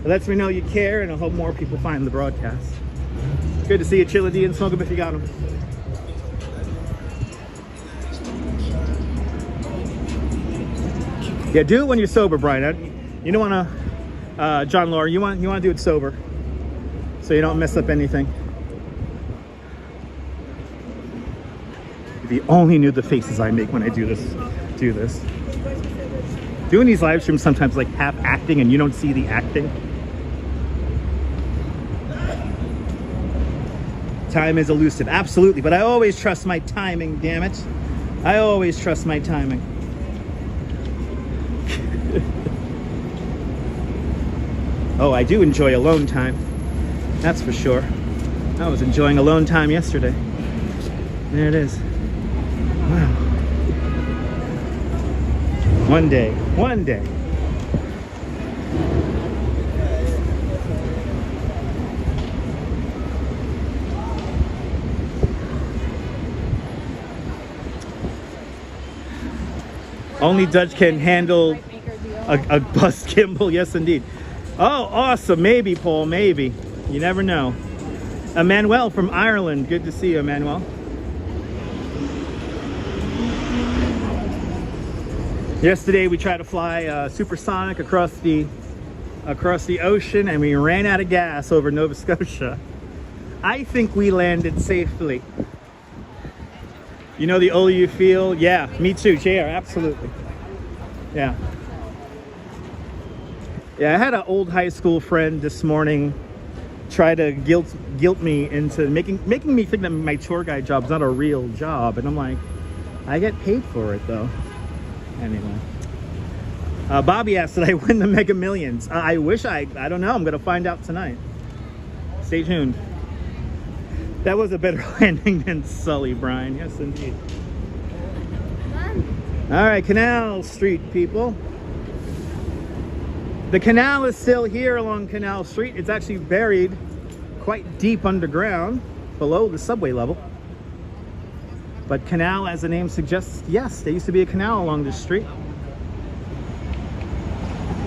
It lets me know you care, and I hope more people find the broadcast. Good to see you, Chilla D, and smoke 'em if you got them. Yeah, do it when you're sober, Brian. You don't want to, John Laura, you want to do it sober, so you don't mess up anything. If you only knew the faces I make when I do this. Doing these live streams sometimes like half acting, and you don't see the acting. Time is elusive, absolutely, but I always trust my timing, damn it. I always trust my timing. Oh, I do enjoy alone time. That's for sure. I was enjoying alone time yesterday. There it is. Wow. One day. One day. Only Dutch can handle a bus gimbal. Yes, indeed. Oh, awesome. Maybe, Paul, maybe. You never know. Emmanuel from Ireland. Good to see you, Emmanuel. Yesterday we tried to fly supersonic across the ocean, and we ran out of gas over Nova Scotia. I think we landed safely. You know the older you feel? Yeah, me too, JR, absolutely. Yeah. Yeah, I had an old high school friend this morning try to guilt me into making me think that my tour guide job is not a real job, and I'm like, I get paid for it though. Anyway, Bobby asked, did I win the Mega Millions? I wish I don't know. I'm gonna find out tonight. Stay tuned. That was a better landing than Sully, Brian. Yes, indeed. All right, Canal Street, people. The canal is still here along Canal Street. It's actually buried quite deep underground, below the subway level. But canal, as the name suggests, yes, there used to be a canal along this street.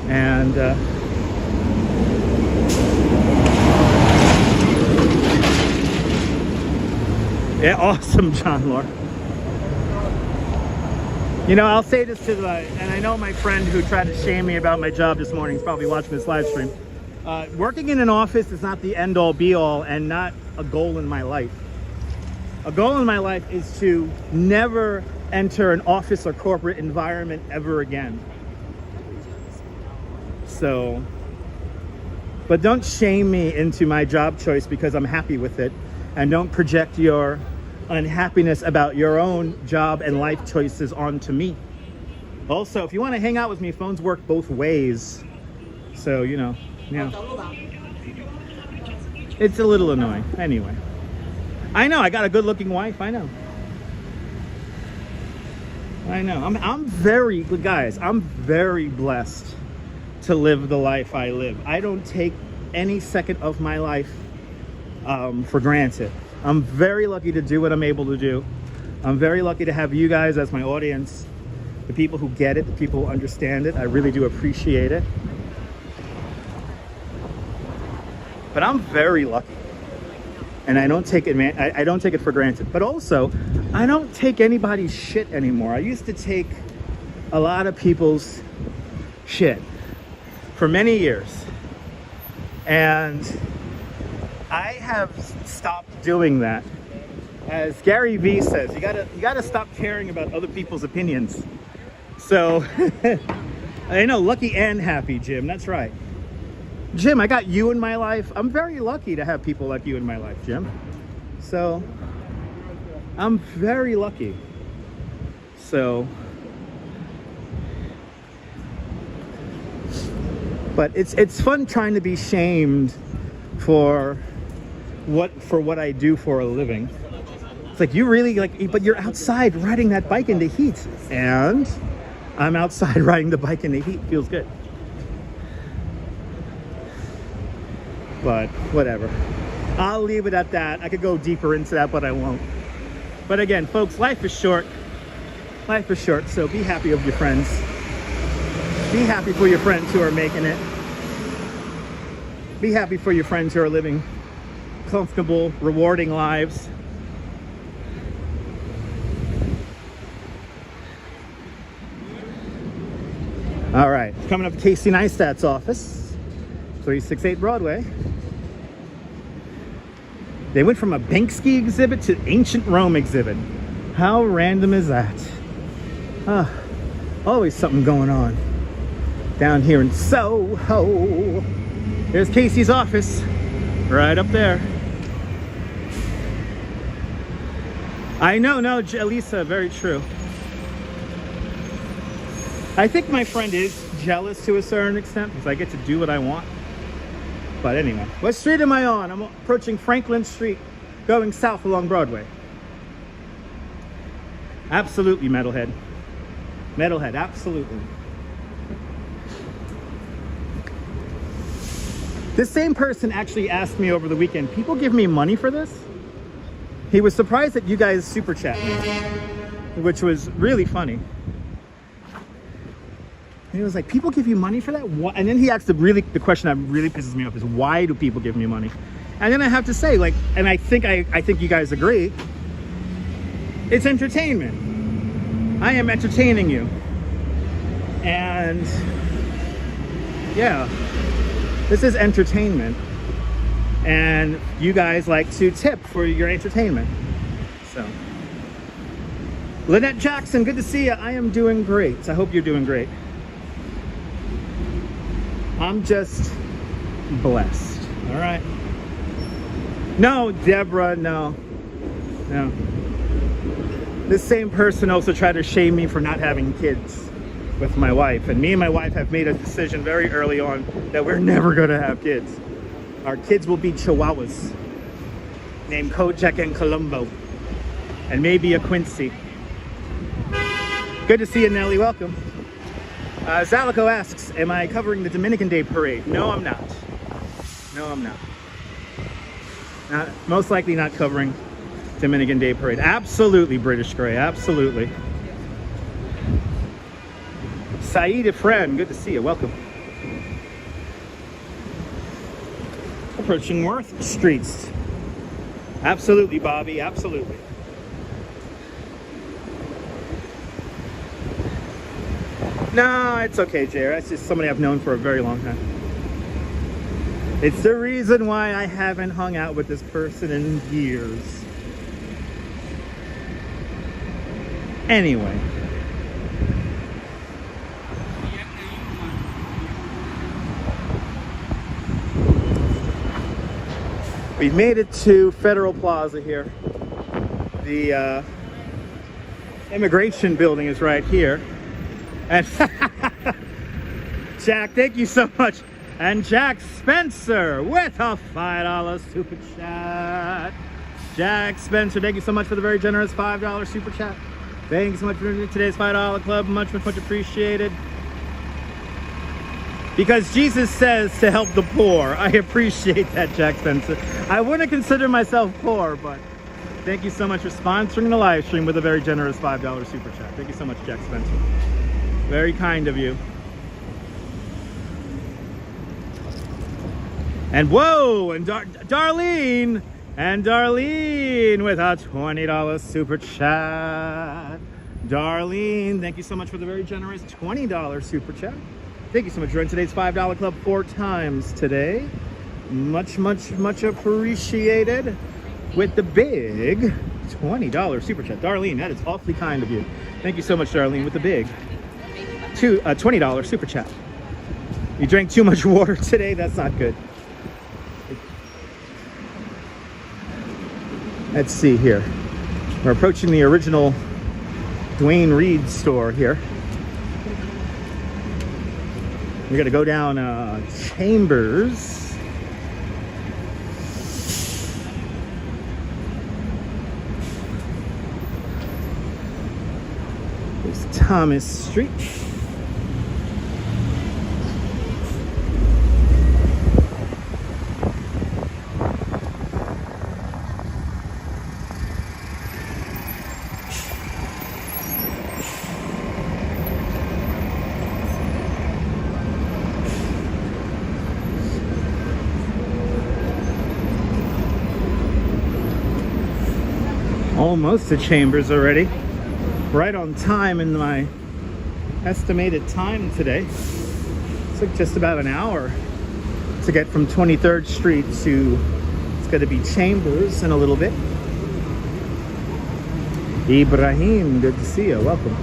And yeah, awesome, John Lord. You know, I'll say this to the, and I know my friend who tried to shame me about my job this morning is probably watching this live stream. Working in an office is not the end-all be-all and not a goal in my life. A goal in my life is to never enter an office or corporate environment ever again. So, but don't shame me into my job choice because I'm happy with it, and don't project your unhappiness about your own job and life choices onto me. Also, if you want to hang out with me, phones work both ways. So, you know, yeah. It's a little annoying. Anyway. I know, I got a good looking wife, I know. I know. I'm very, guys, I'm very blessed to live the life I live. I don't take any second of my life for granted. I'm very lucky to do what I'm able to do. I'm very lucky to have you guys as my audience. The people who get it, the people who understand it. I really do appreciate it. But I'm very lucky. And I don't take it, I don't take it for granted. But also, I don't take anybody's shit anymore. I used to take a lot of people's shit for many years. And I have stopped doing that. As Gary Vee says, you gotta stop caring about other people's opinions. So, I know, lucky and happy, Jim, that's right. Jim, I got you in my life. I'm very lucky to have people like you in my life, Jim. So, I'm very lucky. So, but it's fun trying to be shamed for what I do for a living. It's like, you really, like, but you're outside riding that bike in the heat. And I'm outside riding the bike in the heat. Feels good. But whatever. I'll leave it at that. I could go deeper into that, but I won't. But again, folks, life is short. Life is short, so be happy with your friends. Be happy for your friends who are making it. Be happy for your friends who are living comfortable, rewarding lives. All right, coming up to Casey Neistat's office, 368 Broadway. They went from a Banksy exhibit to ancient Rome exhibit. How random is that? Always something going on down here in SoHo. There's Casey's office, right up there. I know, no, Elisa, very true. I think my friend is jealous to a certain extent because I get to do what I want. But anyway, what street am I on? I'm approaching Franklin Street, going south along Broadway. Absolutely, metalhead. Metalhead, absolutely. This same person actually asked me over the weekend, people give me money for this? He was surprised that you guys super chat me, which was really funny. And he was like, people give you money for that? What? And then he asked the question that really pisses me off is, why do people give me money? And then I have to say, like, and I think you guys agree, it's entertainment. I am entertaining you. And yeah, this is entertainment. And you guys like to tip for your entertainment. So, Lynette Jackson, good to see you. I am doing great. I hope you're doing great. I'm just blessed. All right. No, Deborah, no. No. This same person also tried to shame me for not having kids with my wife. And me and my wife have made a decision very early on that we're never going to have kids. Our kids will be Chihuahuas named Kojak and Columbo. And maybe a Quincy. Good to see you, Nelly. Welcome. Zalico asks, am I covering the Dominican Day Parade? No, I'm not. No, I'm not. Most likely not covering Dominican Day Parade. Absolutely, British Gray. Absolutely. Saeed Efren, good to see you. Welcome. Approaching Worth Streets. Absolutely, Bobby. Absolutely. No, it's okay, Jared. That's just somebody I've known for a very long time. It's the reason why I haven't hung out with this person in years. Anyway. We've made it to Federal Plaza here. The immigration building is right here. And Jack, thank you so much. And Jack Spencer with a $5 super chat. Jack Spencer, thank you so much for the very generous $5 super chat. Thank you so much for today's $5 club. Much appreciated. Because Jesus says to help the poor. I appreciate that, Jack Spencer. I wouldn't consider myself poor, but thank you so much for sponsoring the live stream with a very generous $5 super chat. Thank you so much, Jack Spencer. Very kind of you. And whoa, and Darlene with a $20 super chat. Darlene, thank you so much for the very generous $20 super chat. Thank you so much for joining today's $5 club 4 times today. Much appreciated with the big $20 super chat. Darlene, that is awfully kind of you. Thank you so much, Darlene, with the big $20 super chat. You drank too much water today? That's not good. Let's see here. We're approaching the original Dwayne Reed store here. We're gonna go down Chambers. There's Thomas Street. Almost to Chambers already. Right on time in my estimated time today. It took just about an hour to get from 23rd Street to, it's going to be Chambers in a little bit. Ibrahim, good to see you. Welcome.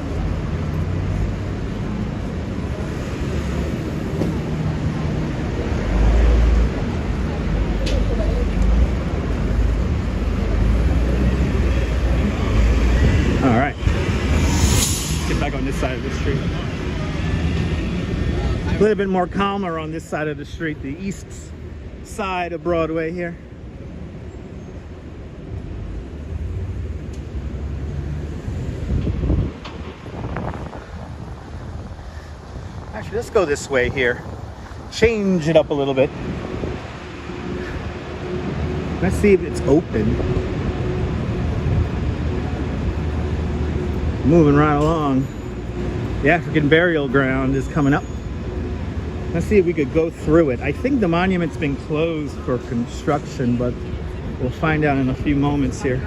Side of the street. A little bit more calmer on this side of the street, the east side of Broadway here. Actually, let's go this way here. Change it up a little bit. Let's see if it's open. Moving right along. The African burial ground is coming up. Let's see if we could go through it. I think the monument's been closed for construction, but we'll find out in a few moments here.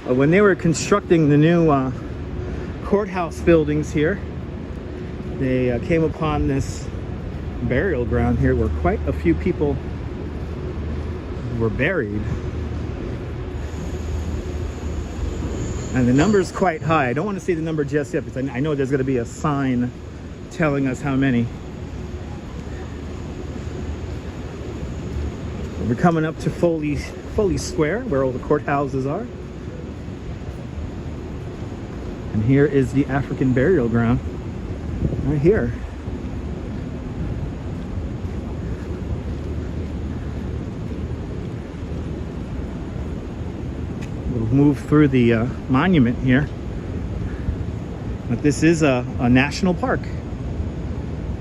When they were constructing the new courthouse buildings here, they came upon this burial ground here where quite a few people were buried. And the number is quite high. I don't want to see the number just yet because I know there's going to be a sign telling us how many. We're coming up to Foley Square, where all the courthouses are. And here is the African burial ground, right here. Move through the monument here, but this is a national park.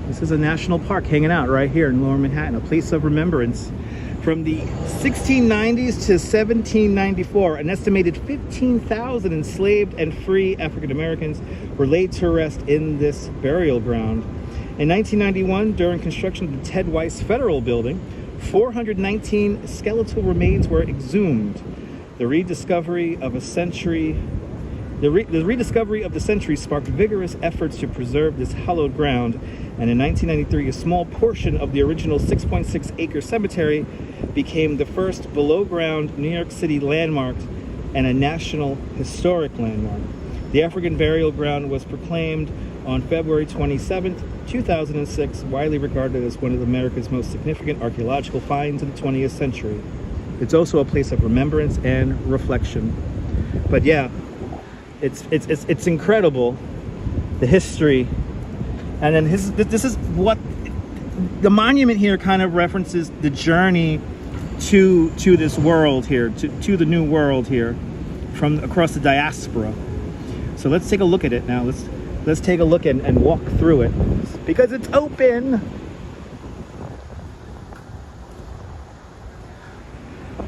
This is a national park hanging out right here in Lower Manhattan, a place of remembrance. From the 1690s to 1794, an estimated 15,000 enslaved and free African Americans were laid to rest in this burial ground. In 1991, during construction of the Ted Weiss Federal Building, 419 skeletal remains were exhumed. The rediscovery of the century sparked vigorous efforts to preserve this hallowed ground, and in 1993, a small portion of the original 6.6-acre cemetery became the first below-ground New York City landmark and a National Historic Landmark. The African burial ground was proclaimed on February 27, 2006, widely regarded as one of America's most significant archaeological finds of the 20th century. It's also a place of remembrance and reflection. But yeah, it's incredible, the history. And then this is what the monument here kind of references the journey to this world here, to the new world here, from across the diaspora. So let's take a look at it now. Let's take a look and walk through it because it's open.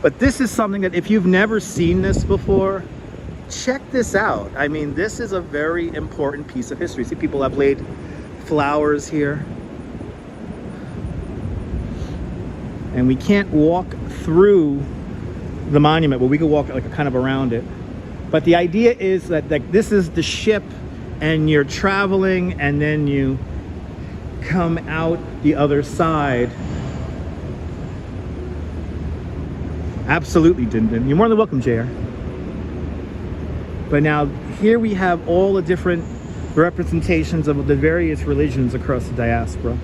But this is something that if you've never seen this before, check this out. I mean, this is a very important piece of history. See, people have laid flowers here. And we can't walk through the monument, but we could walk like kind of around it. But the idea is that this is the ship and you're traveling and then you come out the other side. Absolutely, Din Din. You're more than welcome, JR. But now here we have all the different representations of the various religions across the diaspora.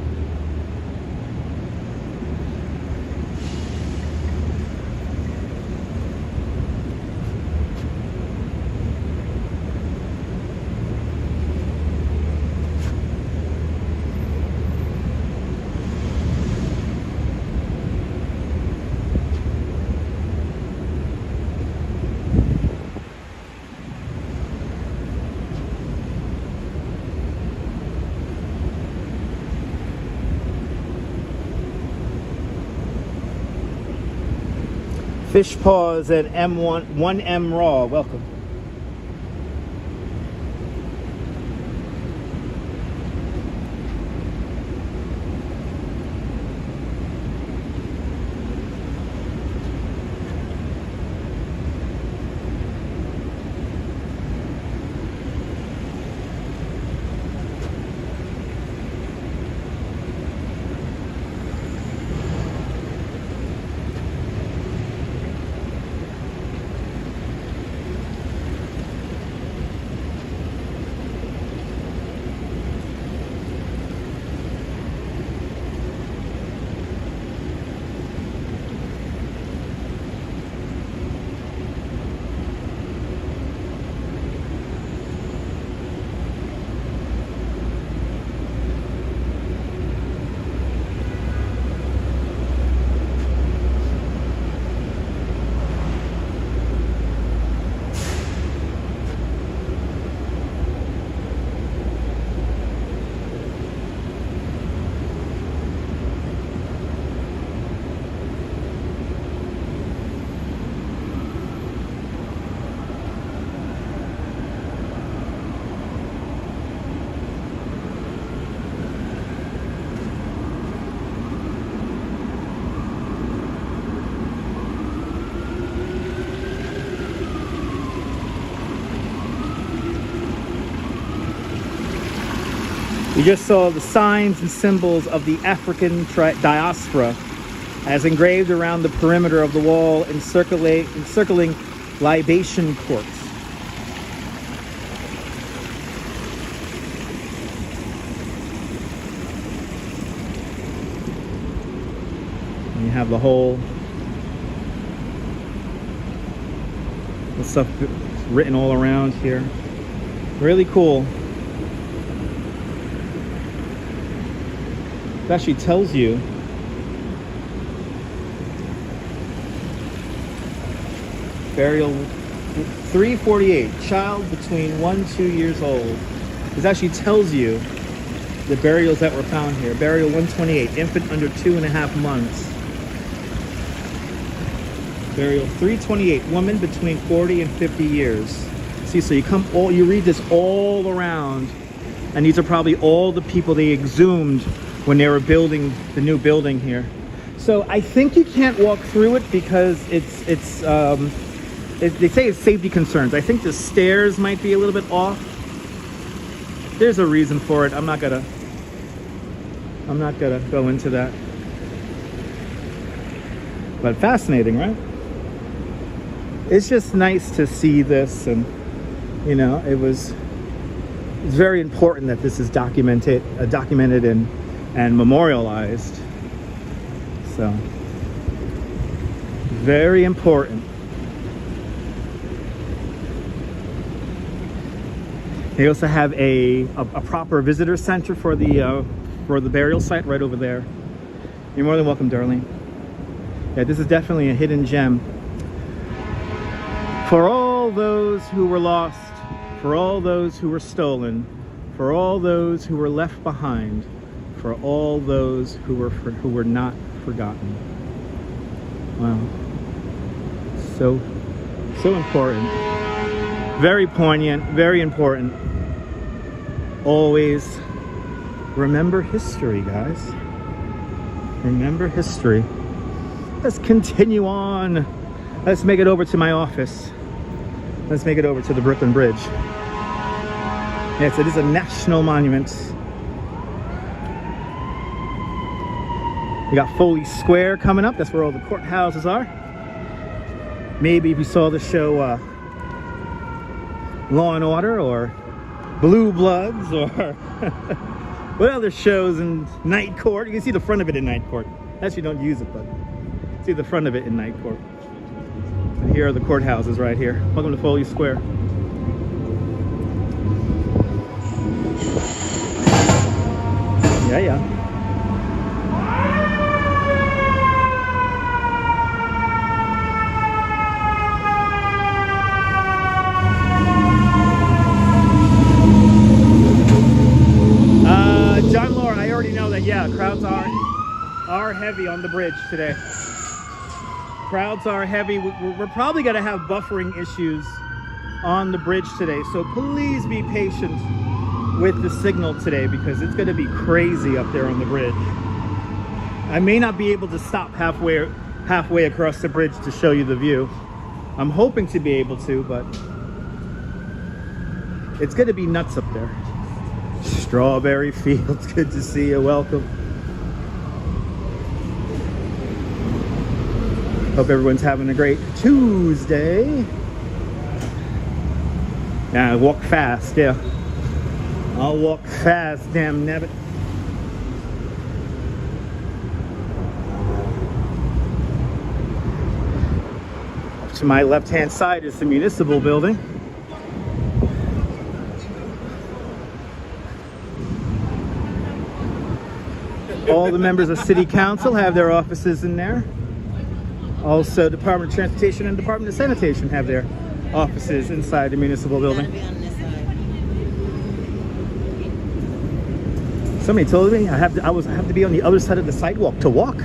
Fish Paws and M1M Raw, welcome. We just saw the signs and symbols of the African diaspora as engraved around the perimeter of the wall, encircling libation courts. And you have the whole stuff written all around here. Really cool. It actually tells you burial 348, child between 1 and 2 years old. This actually tells you the burials that were found here. Burial 128, infant under 2.5 months. Burial 328, woman between 40 and 50 years. See, so you read this all around, and these are probably all the people they exhumed when they were building the new building here. So I think you can't walk through it because they say it's safety concerns. I think the stairs might be a little bit off. There's a reason for it. I'm not gonna go into that. But fascinating, right? It's just nice to see this, and you know, it's very important that this is documented and memorialized. So Very important. They also have a proper visitor center for the burial site right over there. You're more than welcome, Darlene. Yeah, this is definitely a hidden gem. For all those who were lost, for all those who were stolen, for all those who were left behind, for all those who were not forgotten. Wow. So important. Very poignant, very important. Always remember history, guys. Remember history. Let's continue on. Let's make it over to my office. Let's make it over to the Brooklyn Bridge. Yes, it is a national monument. We got Foley Square coming up. That's where all the courthouses are. Maybe if you saw the show Law and Order or Blue Bloods or what other shows in Night Court. You can see the front of it in Night Court. Actually, don't use it, but see the front of it in Night Court. And here are the courthouses right here. Welcome to Foley Square. Yeah. John Laura, I already know that, yeah, crowds are heavy on the bridge today. Crowds are heavy. We're probably going to have buffering issues on the bridge today, so please be patient with the signal today because it's going to be crazy up there on the bridge. I may not be able to stop halfway across the bridge to show you the view. I'm hoping to be able to, but it's going to be nuts up there. Strawberry Fields, good to see you. Welcome. Hope everyone's having a great Tuesday. Now walk fast, yeah. I'll walk fast, damn nabbit. Up to my left-hand side is the municipal building. All the members of City Council have their offices in there. Also, Department of Transportation and Department of Sanitation have their offices inside the municipal building. Somebody told me I have to be on the other side of the sidewalk to walk.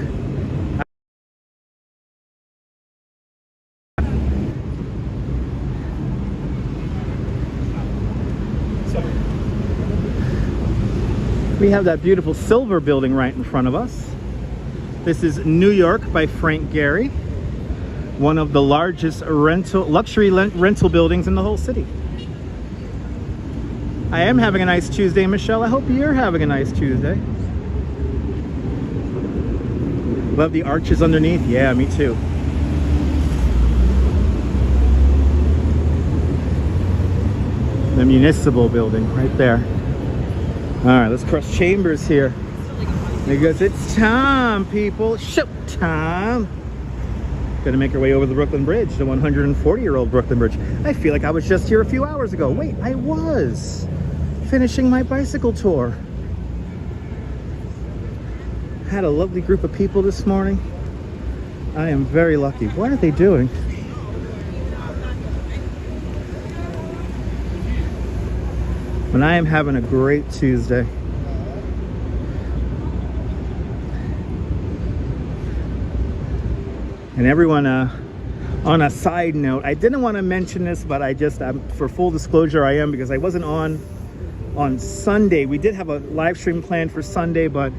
We have that beautiful silver building right in front of us. This is New York by Frank Gehry, one of the largest luxury rental buildings in the whole city. I am having a nice Tuesday, Michelle. I hope you're having a nice Tuesday. Love the arches underneath. Yeah, me too. The municipal building right there. All right, let's cross Chambers here because it's time, people. Show time. Gonna make our way over the Brooklyn Bridge, the 140-year-old Brooklyn Bridge. I feel like I was just here a few hours ago. Wait, I was finishing my bicycle tour. Had a lovely group of people this morning. I am very lucky. What are they doing? And I am having a great Tuesday. And everyone, on a side note, I didn't want to mention this, but for full disclosure, I am, because I wasn't on Sunday. We did have a live stream planned for Sunday, but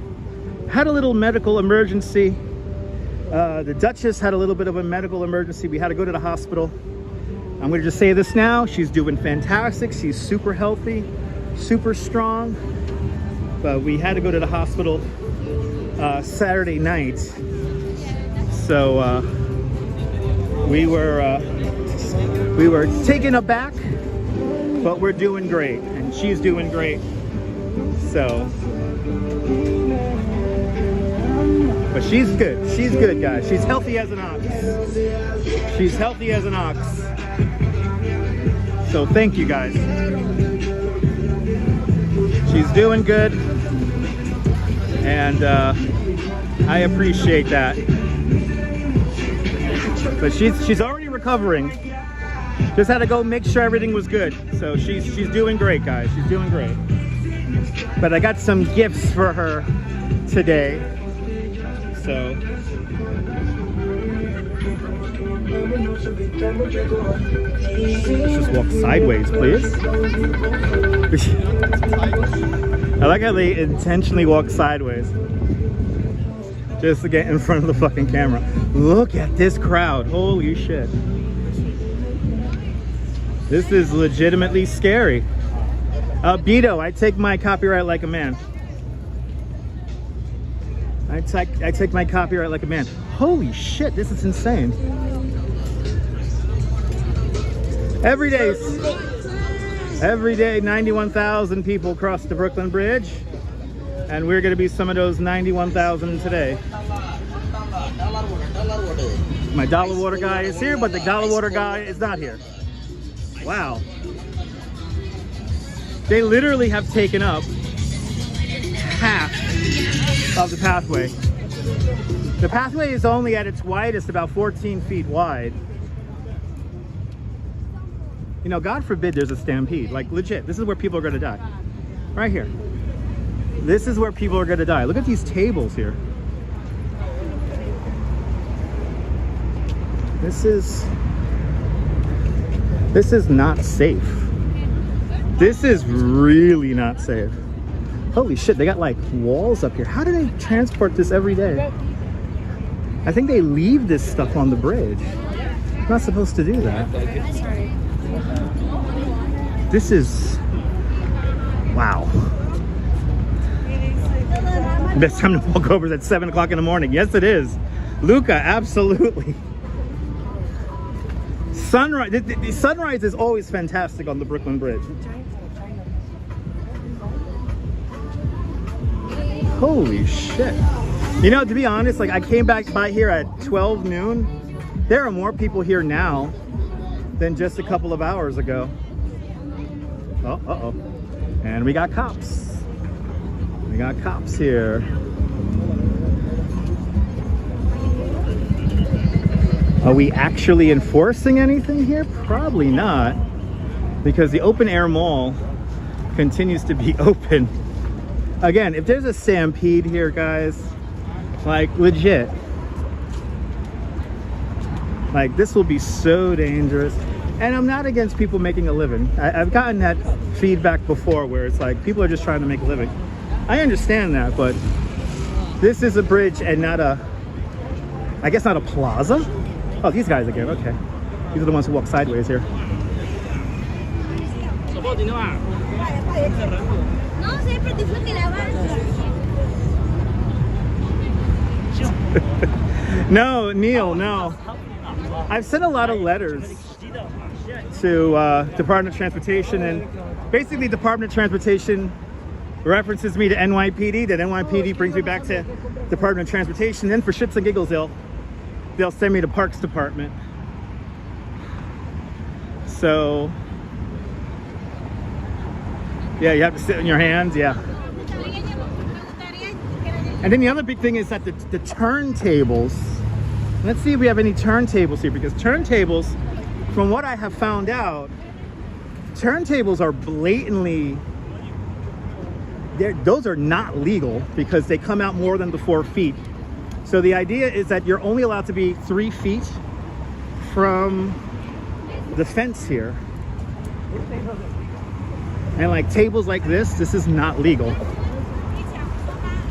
had a little medical emergency. The Duchess had a little bit of a medical emergency. We had to go to the hospital. I'm going to just say this now. She's doing fantastic. She's super healthy, super strong. But we had to go to the hospital Saturday night. So we were taken aback, but we're doing great. And she's doing great. So, but she's good. She's good, guys. She's healthy as an ox. She's healthy as an ox. So thank you guys. She's doing good, and I appreciate that. But she's already recovering. Just had to go make sure everything was good. So she's doing great, guys. She's doing great. But I got some gifts for her today. So let's just walk sideways, please. I like how they intentionally walk sideways just to get in front of the fucking camera. Look at this crowd. Holy shit. This is legitimately scary. Beto, I take my copyright like a man. I take my copyright like a man. Holy shit, this is insane. Every day 91,000 people cross the Brooklyn Bridge, and we're going to be some of those 91,000 today. My dollar water guy is here, but the dollar water guy is not here. Wow. They literally have taken up half of the pathway. The pathway is only at its widest about 14 feet wide. You know, God forbid there's a stampede. Like, legit, this is where people are going to die. Right here. This is where people are going to die. Look at these tables here. This is not safe. This is really not safe. Holy shit, they got like walls up here. How do they transport this every day? I think they leave this stuff on the bridge. They're not supposed to do that. This is, wow. Best time to walk over is at 7 o'clock in the morning. Yes, it is. Luca, absolutely. Sunrise, the sunrise is always fantastic on the Brooklyn Bridge. Holy shit. You know, to be honest, like I came back by here at 12 noon. There are more people here now than just a couple of hours ago. Oh, uh-oh. And we got cops. We got cops here. Are we actually enforcing anything here? Probably not, because the open air mall continues to be open. Again, if there's a stampede here, guys, like legit, like this will be so dangerous. And I'm not against people making a living. I've gotten that feedback before where it's like people are just trying to make a living. I understand that, but this is a bridge and not a, I guess not a plaza. Oh, these guys again, okay. These are the ones who walk sideways here. No, Neil, no. I've sent a lot of letters to Department of Transportation, and basically Department of Transportation references me to NYPD, then NYPD brings me back to Department of Transportation, then for shits and giggles they'll send me to Parks Department. So yeah, you have to sit on your hands, yeah. And then the other big thing is that the turntables, let's see if we have any turntables here, because turntables, from what I have found out, turntables are blatantly, those are not legal because they come out more than the 4 feet. So the idea is that you're only allowed to be 3 feet from the fence here. And like tables like this is not legal.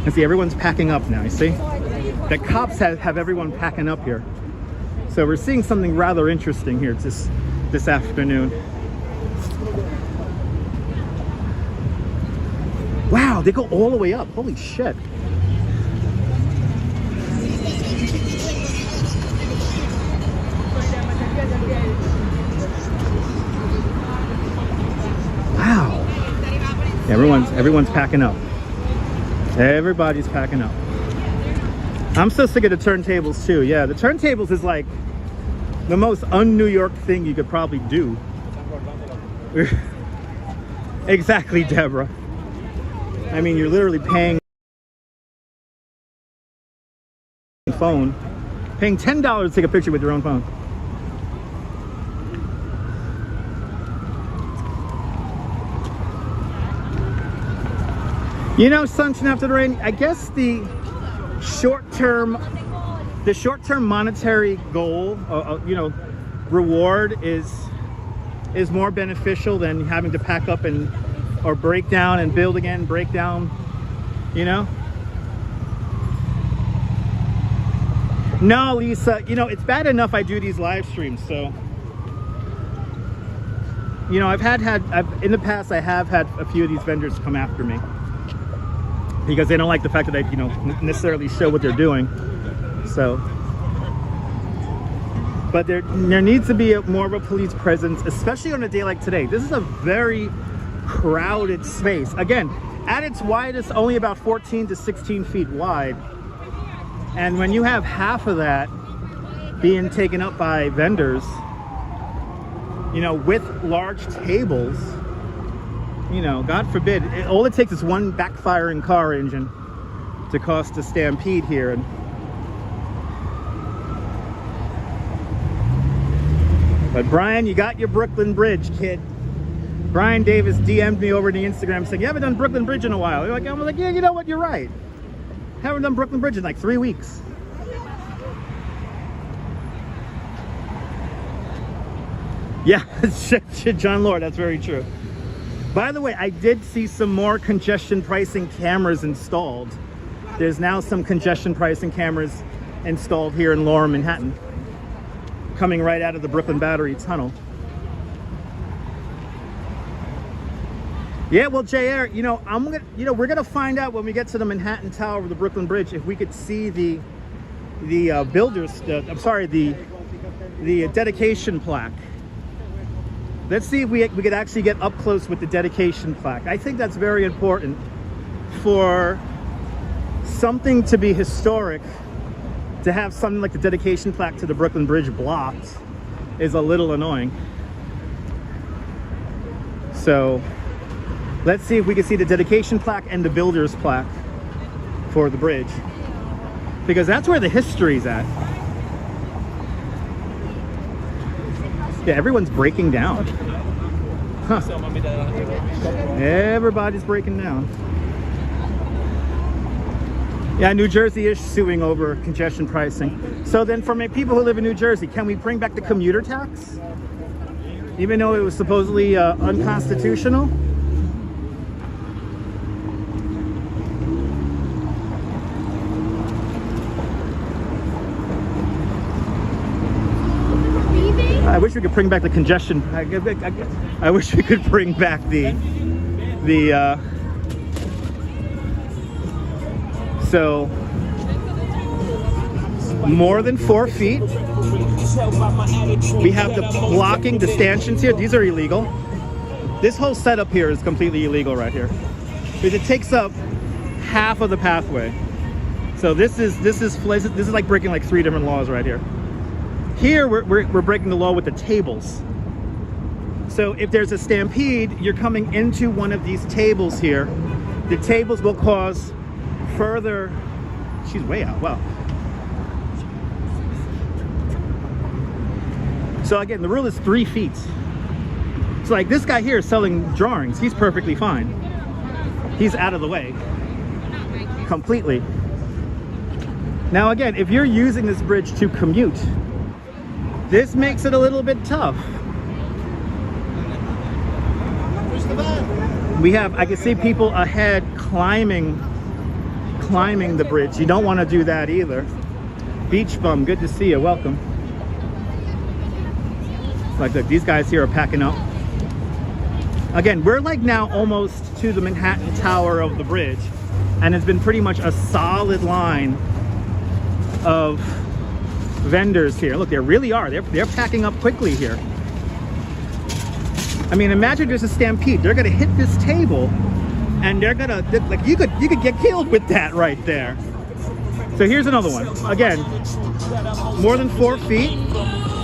And see, everyone's packing up now, you see? The cops have everyone packing up here. So we're seeing something rather interesting here this afternoon. Wow, they go all the way up. Holy shit. Wow. Everyone's packing up. Everybody's packing up. I'm so sick of the turntables too. Yeah, the turntables is like the most un-New York thing you could probably do. Exactly, Deborah. I mean, you're literally paying phone, paying $10 to take a picture with your own phone. You know, sunshine after the rain, I guess the short-term monetary goal, you know, reward is more beneficial than having to pack up and or break down and build again, break down, you know. No, Lisa, you know, it's bad enough I do these live streams, so, you know, I've in the past I have had a few of these vendors come after me because they don't like the fact that I, you know, necessarily show what they're doing. So, but there needs to be more of a police presence, especially on a day like today. This is a very crowded space. Again, at its widest, only about 14 to 16 feet wide. And when you have half of that being taken up by vendors, you know, with large tables, you know, God forbid, all it takes is one backfiring car engine to cause a stampede here. And but Brian, you got your Brooklyn Bridge, kid. Brian Davis DM'd me over the Instagram saying, you haven't done Brooklyn Bridge in a while. I'm like, yeah, you know what, you're right. Haven't done Brooklyn Bridge in like 3 weeks. Yeah, John Lord, that's very true. By the way, I did see some more congestion pricing cameras installed. There's now some congestion pricing cameras installed here in Lower Manhattan, coming right out of the Brooklyn Battery Tunnel. Yeah, well, JR, you know, we're gonna find out when we get to the Manhattan Tower of the Brooklyn Bridge if we could see the dedication plaque. Let's see if we could actually get up close with the dedication plaque. I think that's very important. For something to be historic, to have something like the dedication plaque to the Brooklyn Bridge blocked is a little annoying. So let's see if we can see the dedication plaque and the builder's plaque for the bridge, because that's where the history's at. Yeah, everyone's breaking down. Huh. Everybody's breaking down. Yeah, New Jersey is suing over congestion pricing. So then for people who live in New Jersey, can we bring back the commuter tax? Even though it was supposedly unconstitutional? I wish we could bring back the congestion. I wish we could bring back so more than 4 feet. We have the blocking, the stanchions here. These are illegal. This whole setup here is completely illegal right here, because it takes up half of the pathway. So this is like breaking like 3 different laws right here. Here we're breaking the law with the tables. So if there's a stampede, you're coming into one of these tables here. The tables will cause further. She's way out. Wow. So again, the rule is 3 feet. So like this guy here is selling drawings. He's perfectly fine. He's out of the way completely. Now again, if you're using this bridge to commute, this makes it a little bit tough. I can see people ahead climbing the bridge. You don't want to do that either. Beach Bum, good to see you, welcome. Like, look, these guys here are packing up. Again, we're like now almost to the Manhattan Tower of the bridge, and it's been pretty much a solid line of vendors here. Look, they really are. They're packing up quickly here. I mean, imagine there's a stampede. They're gonna hit this table, and they're gonna, like, you could get killed with that right there. So here's another one. Again, more than 4 feet.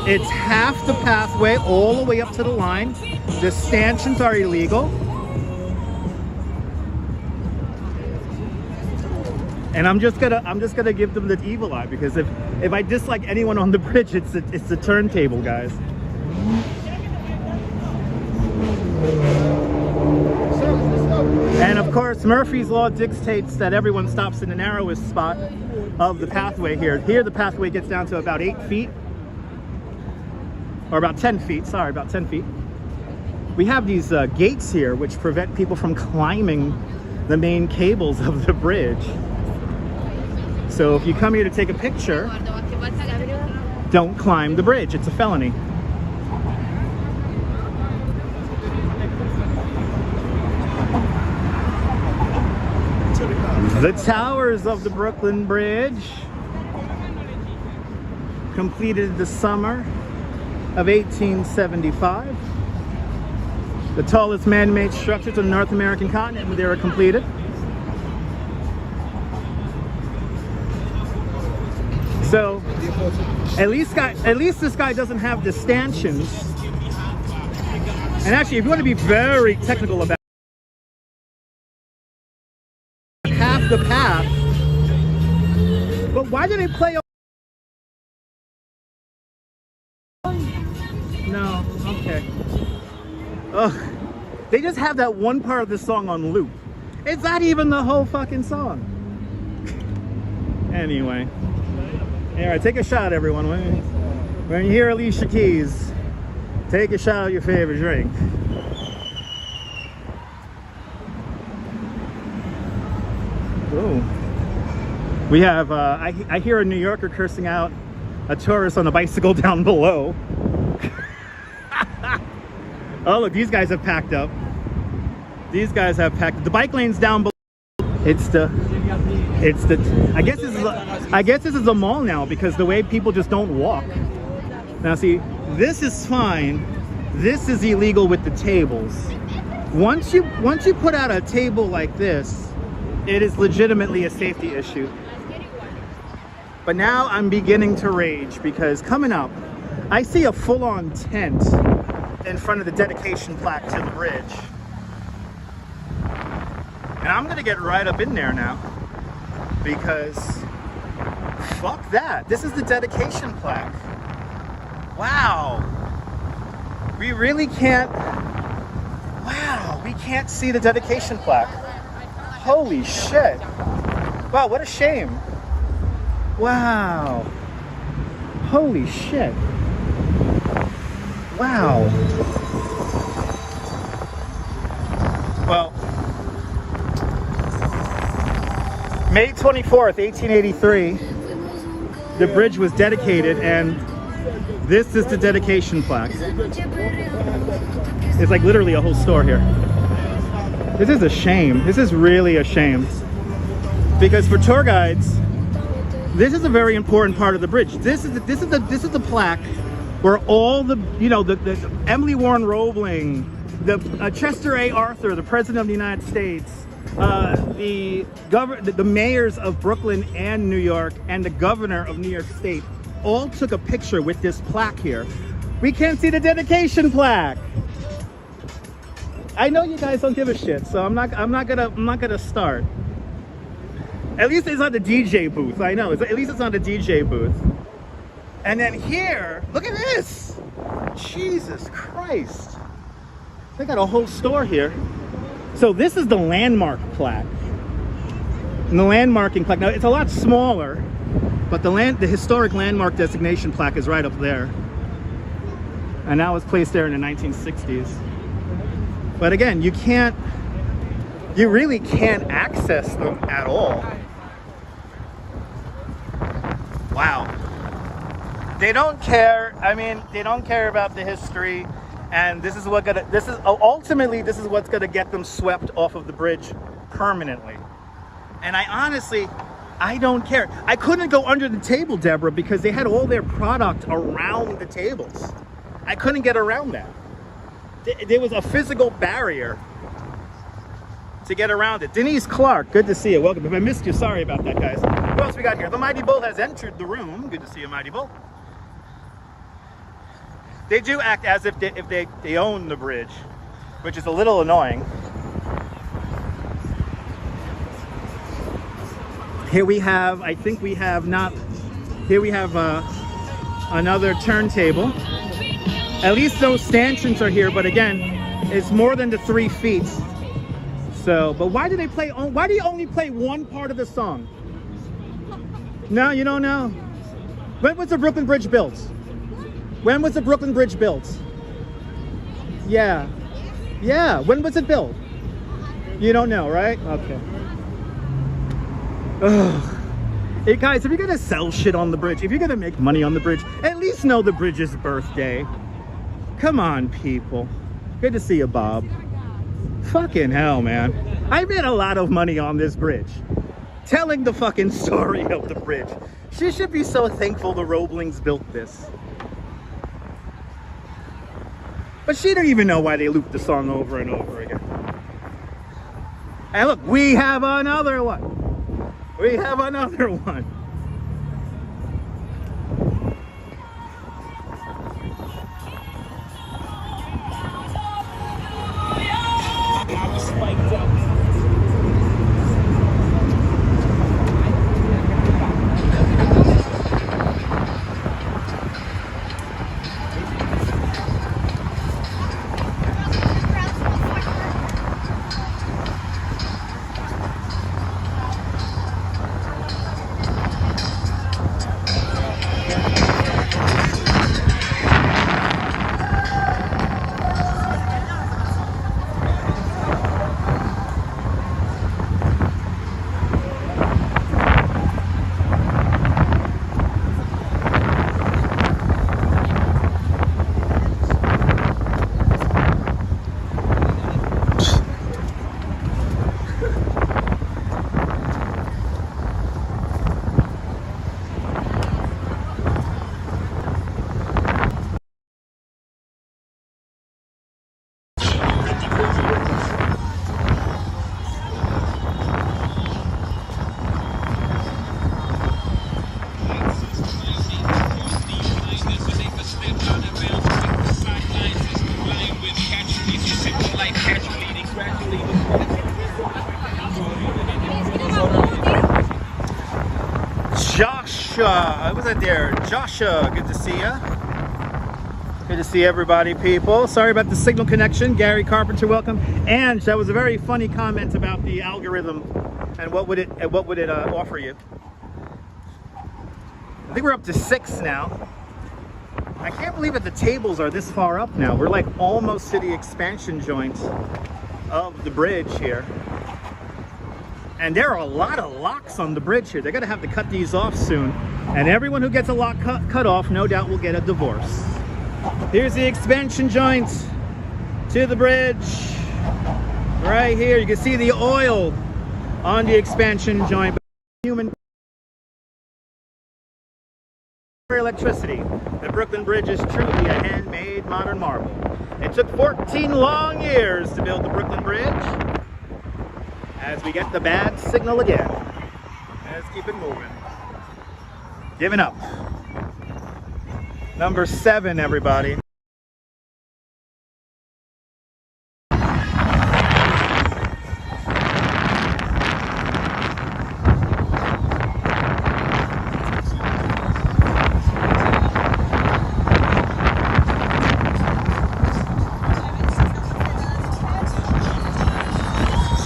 It's half the pathway all the way up to the line. The stanchions are illegal. And I'm just gonna give them the evil eye, because if I dislike anyone on the bridge, it's the turntable, guys. And of course, Murphy's Law dictates that everyone stops in the narrowest spot of the pathway here. Here, the pathway gets down to about 8 feet. Or about 10 feet, sorry, about 10 feet. We have these gates here which prevent people from climbing the main cables of the bridge. So if you come here to take a picture, don't climb the bridge, it's a felony. The towers of the Brooklyn Bridge, completed the summer of 1875. The tallest man-made structures on the North American continent when they were completed. So, at least this guy doesn't have the stanchions. And actually, if you want to be very technical about half the path, but why did they play? No, okay. Ugh. They just have that one part of the song on loop. It's not even the whole fucking song. Anyway. Alright, take a shot, everyone. When you hear Alicia Keys, take a shot of your favorite drink. Ooh. We have, I hear a New Yorker cursing out a tourist on a bicycle down below. Oh, look, these guys have packed up. These guys have packed. The bike lane's down below. I guess this is a mall now, because the way people just don't walk. Now see, this is fine. This is illegal with the tables. Once you put out a table like this, it is legitimately a safety issue. But now I'm beginning to rage, because coming up, I see a full-on tent in front of the dedication plaque to the bridge. And I'm gonna get right up in there now, because fuck that. This is the dedication plaque. Wow. We really can't, wow, we can't see the dedication plaque. Holy shit. Wow, what a shame. Wow. Holy shit. Wow. Well, May 24th, 1883, the bridge was dedicated, and this is the dedication plaque. It's like literally a whole store here. This is a shame. This is really a shame. Because for tour guides, this is a very important part of the bridge. This is the plaque where all the, you know, the Emily Warren Roebling, the Chester A. Arthur, the President of the United States, the mayors of Brooklyn and New York, and the governor of New York State all took a picture with this plaque here. We can't see the dedication plaque. I know you guys don't give a shit, so I'm not gonna start. At least it's on the DJ booth. I know. At least it's on the DJ booth. And then here, look at this. Jesus Christ. They got a whole store here. So this is the landmark plaque. And the landmarking plaque, now it's a lot smaller, but the historic landmark designation plaque is right up there. And that was placed there in the 1960s. But again, you really can't access them at all. Wow. They don't care. I mean, they don't care about the history. And this is ultimately what's gonna get them swept off of the bridge permanently. And I don't care. I couldn't go under the table, Deborah, because they had all their product around the tables. I couldn't get around that. There was a physical barrier to get around it. Denise Clark, good to see you. Welcome. If I missed you, sorry about that, guys. Who else we got here? The Mighty Bull has entered the room. Good to see you, Mighty Bull. They do act as if they own the bridge, which is a little annoying. Here we have, I think we have not, here we have another turntable. At least those stanchions are here, but again, it's more than the 3 feet. So, but why do they play, why do you only play one part of the song? No, you don't know? When was the Brooklyn Bridge built? When was the Brooklyn Bridge built? Yeah. Yeah, when was it built? You don't know, right? Okay. Ugh. Hey guys, if you're gonna sell shit on the bridge, if you're gonna make money on the bridge, at least know the bridge's birthday. Come on, people. Good to see you, Bob. Fucking hell, man. I made a lot of money on this bridge. Telling the fucking story of the bridge. She should be so thankful the Roeblings built this. But she don't even know why they looped the song over and over again. And look, we have another one. We have another one. Joshua, was it there? Joshua, good to see ya. Good to see everybody, people. Sorry about the signal connection. Gary Carpenter, welcome. And that was a very funny comment about the algorithm and what would it offer you. I think we're up to 6 now. I can't believe that the tables are this far up now. We're like almost to the expansion joint of the bridge here. And there are a lot of locks on the bridge here. They're gonna have to cut these off soon. And everyone who gets a lock cut off, no doubt will get a divorce. Here's the expansion joint to the bridge. Right here, you can see the oil on the expansion joint. Human electricity. The Brooklyn Bridge is truly a handmade modern marvel. It took 14 long years to build the Brooklyn Bridge. As we get the bad signal again. Let's keep it moving. Giving up. Number 7, everybody.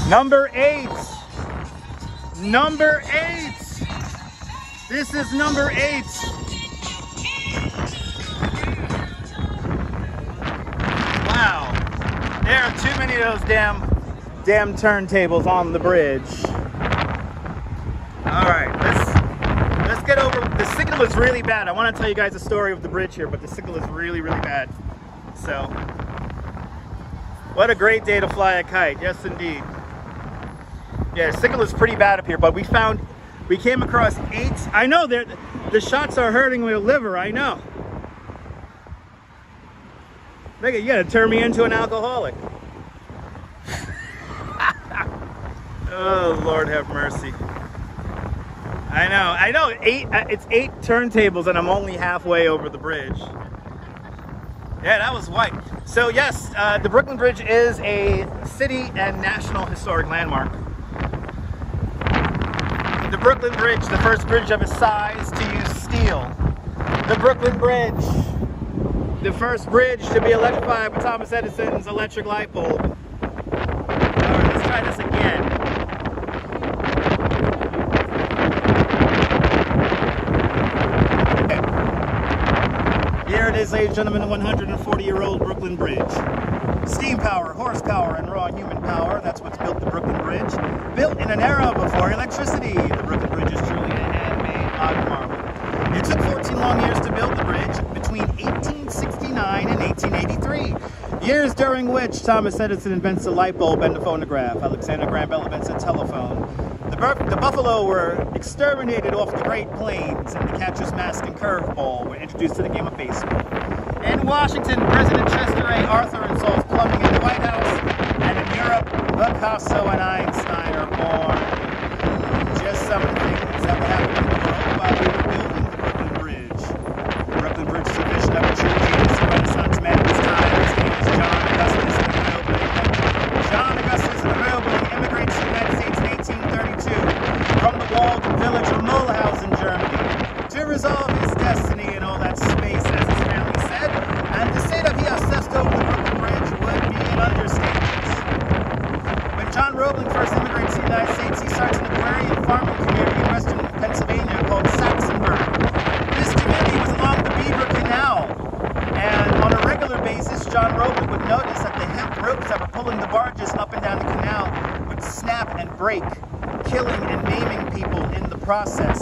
Number 8. Number 8. This is number 8. Wow. There are too many of those damn turntables on the bridge. All right, let's get over. The signal is really bad. I want to tell you guys the story of the bridge here, but the signal is really, really bad. So, what a great day to fly a kite. Yes, indeed. Yeah, the signal is pretty bad up here, but we came across 8. I know the shots are hurting my liver, I know. Nigga, you gotta turn me into an alcoholic. Oh, Lord have mercy. I know. It's 8 turntables, and I'm only halfway over the bridge. Yeah, that was white. So yes, the Brooklyn Bridge is a city and national historic landmark. The Brooklyn Bridge, the first bridge of its size to use steel. The Brooklyn Bridge, the first bridge to be electrified with Thomas Edison's electric light bulb. Alright, let's try this again. Here it is, ladies and gentlemen, the 140-year-old Brooklyn Bridge. Steam power, horsepower, and raw human power, that's what's built the Brooklyn Bridge. Built in an era before electricity, the Brooklyn Bridge is truly a handmade art marvel. It took 14 long years to build the bridge, between 1869 and 1883. Years during which Thomas Edison invents the light bulb and the phonograph. Alexander Graham Bell invents a telephone. The buffalo were exterminated off the Great Plains, and the catcher's mask and curveball were introduced to the game of baseball. In Washington, President Chester A. Arthur installs plumbing in the White House, and in Europe, Picasso and Einstein are born. Just some of the things that would happen in the world while we were building the Brooklyn Bridge. The Brooklyn Bridge is a vision of a true genius, a Renaissance man of his time. His name is John Augustus, and John Augustus and the Railroad immigrates to the United States in 1832 from the walled village of Mulhausen, Germany, to resolve his destiny in all that space, as his family said, and to say that he obsessed over the Brooklyn Bridge would be an understatement. When John Roebling first immigrates to the United States, he starts an agrarian farming community in western Pennsylvania called Saxonburg. This community was along the Beaver Canal, and on a regular basis, John Roebling would notice that the hemp ropes that were pulling the barges up and down the canal would snap and break, killing and maiming people in the process.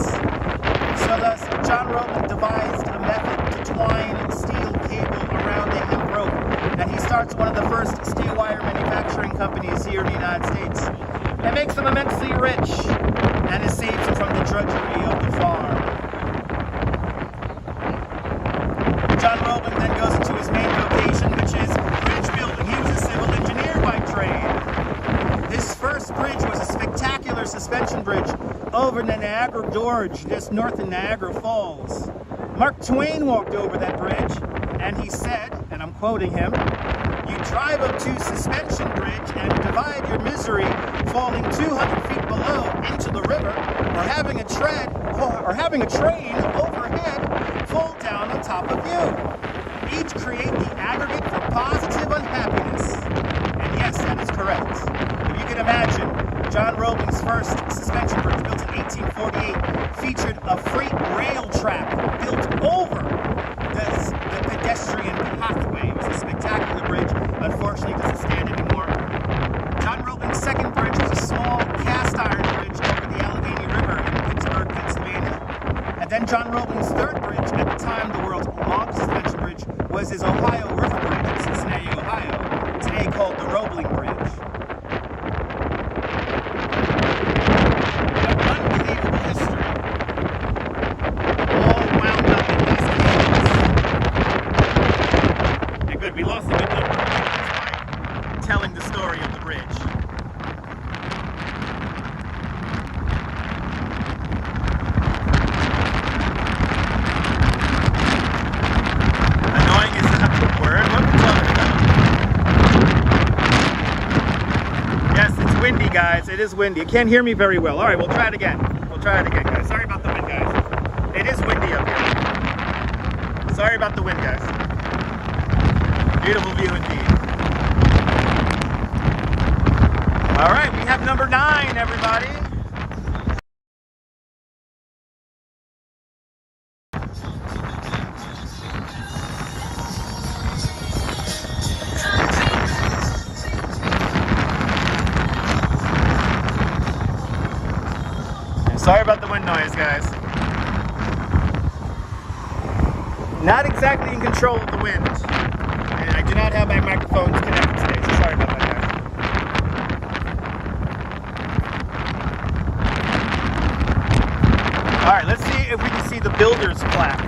So thus, John Roebling devised a method to twine steel cable around the hemp rope, and he starts one of the first steel wire manufacturing companies here in the United States. It makes him immensely rich, and it saves him from the drudgery of the farm. John Roebling then goes into his main vocation, which is bridge building. He was a civil engineer by trade. This first bridge was a spectacular suspension bridge over the Niagara Gorge, just north of Niagara Falls. Mark Twain walked over that bridge, and he said, and I'm quoting him, "You drive up to Suspension Bridge and divide your misery falling 200 feet below into the river, or having a train overhead fall down on top of you. Each create the aggregate for positive unhappiness." And yes, that is correct. If you can imagine, John Roebling's first suspension bridge, built in 1848, featured a freight rail track built over the pedestrian pathway. It was a spectacular bridge. Unfortunately, it doesn't stand anymore. John Roebling's second bridge was a small cast iron bridge over the Allegheny River in Pittsburgh, Pennsylvania. And then John Roebling's third bridge, at the time the world's longest suspension bridge, was his Ohio River Bridge in Cincinnati, Ohio, today called the Roebling Bridge. Unbelievable history. All wound up in these cables. And good, we lost a good number by telling the story of the bridge. Annoying is not the word. What are we talking about? Yes, it's windy, guys. It is windy. You can't hear me very well. All right, we'll try it again. We'll try it again, guys. Sorry about the wind, guys. It is windy up here. Sorry about the wind, guys. Beautiful view indeed. All right, we have number 9, everybody. Sorry about the wind noise, guys. Not exactly in control of the wind. And I do not have my microphones connected today, so sorry about that, guys. Alright, let's see if we can see the builder's plaque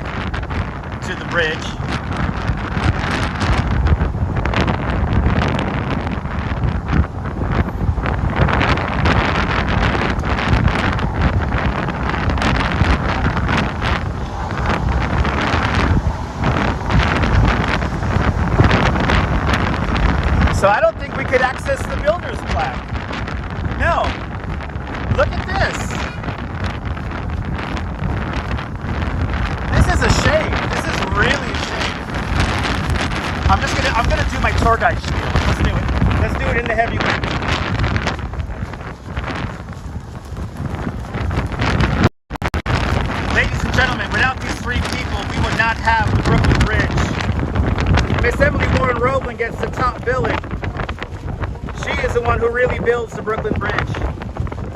to the bridge. So I don't think we could access the builder's plaque. No. Look at this. This is a shame. This is really a shame. I'm gonna do my tour guide spiel. Let's do it. Let's do it in the heavyweight. Ladies and gentlemen, without these three people, we would not have the Brooklyn Bridge. Miss Emily Warren Roebling gets the top billing. She is the one who really builds the Brooklyn Bridge.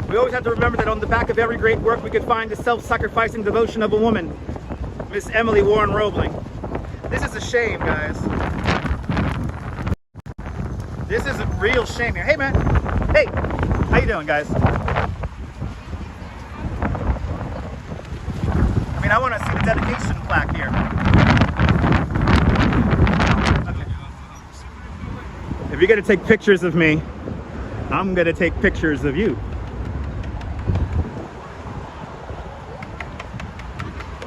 We always have to remember that on the back of every great work we could find the self-sacrificing devotion of a woman. Miss Emily Warren Roebling. This is a shame, guys. This is a real shame here. Hey, man. Hey, how you doing, guys? I mean, I want to see the dedication plaque here. If you're gonna take pictures of me, I'm gonna take pictures of you.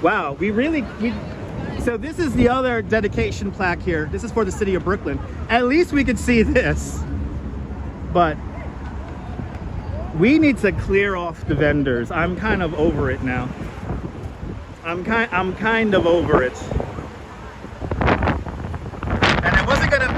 Wow, so this is the other dedication plaque here. This is for the city of Brooklyn. At least we could see this. But we need to clear off the vendors. I'm kind of over it now. I'm kind of over it. And I wasn't gonna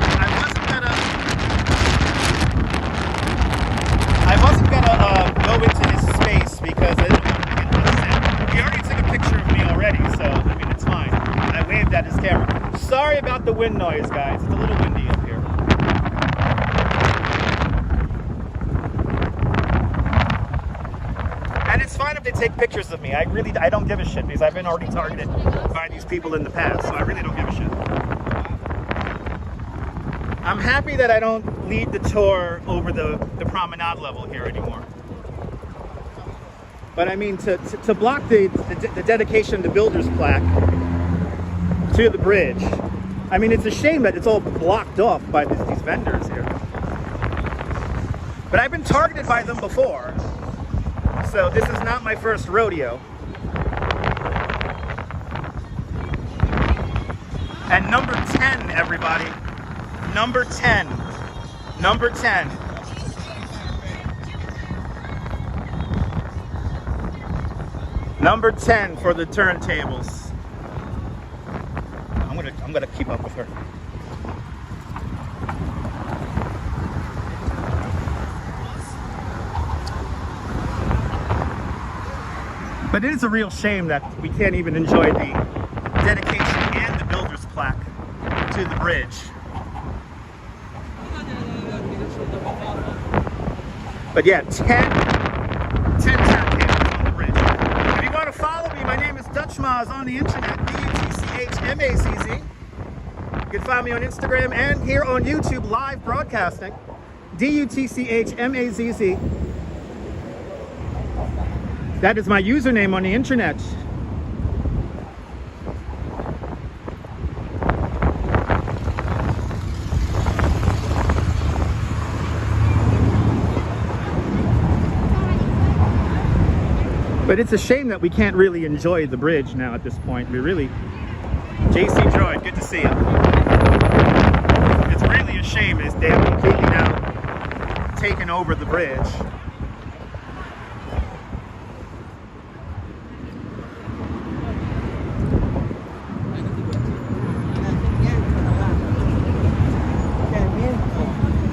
go into this space because I didn't want to get upset. He already took a picture of me already, so I mean it's fine. I waved at his camera. Sorry about the wind noise, guys. It's a little windy up here. And it's fine if they take pictures of me. I don't give a shit because I've been already targeted by these people in the past, so I really don't give a shit. I'm happy that I don't lead the tour over the promenade level here anymore. But I mean, to block the dedication to builder's plaque to the bridge, I mean, it's a shame that it's all blocked off by these vendors here. But I've been targeted by them before, so this is not my first rodeo. And number 10, everybody. Number 10. Number 10. Number 10 for the turntables. I'm gonna keep up with her. But it is a real shame that we can't even enjoy the dedication and the builder's plaque to the bridge. But yeah, 10 turntables on the bridge. If you want to follow me, my name is Dutchmaz on the internet, D-U-T-C-H-M-A-Z-Z. You can find me on Instagram and here on YouTube live broadcasting, D-U-T-C-H-M-A-Z-Z. That is my username on the internet. But it's a shame that we can't really enjoy the bridge now at this point. We really... JC Droid, good to see you. It's really a shame is they have completely now taken over the bridge.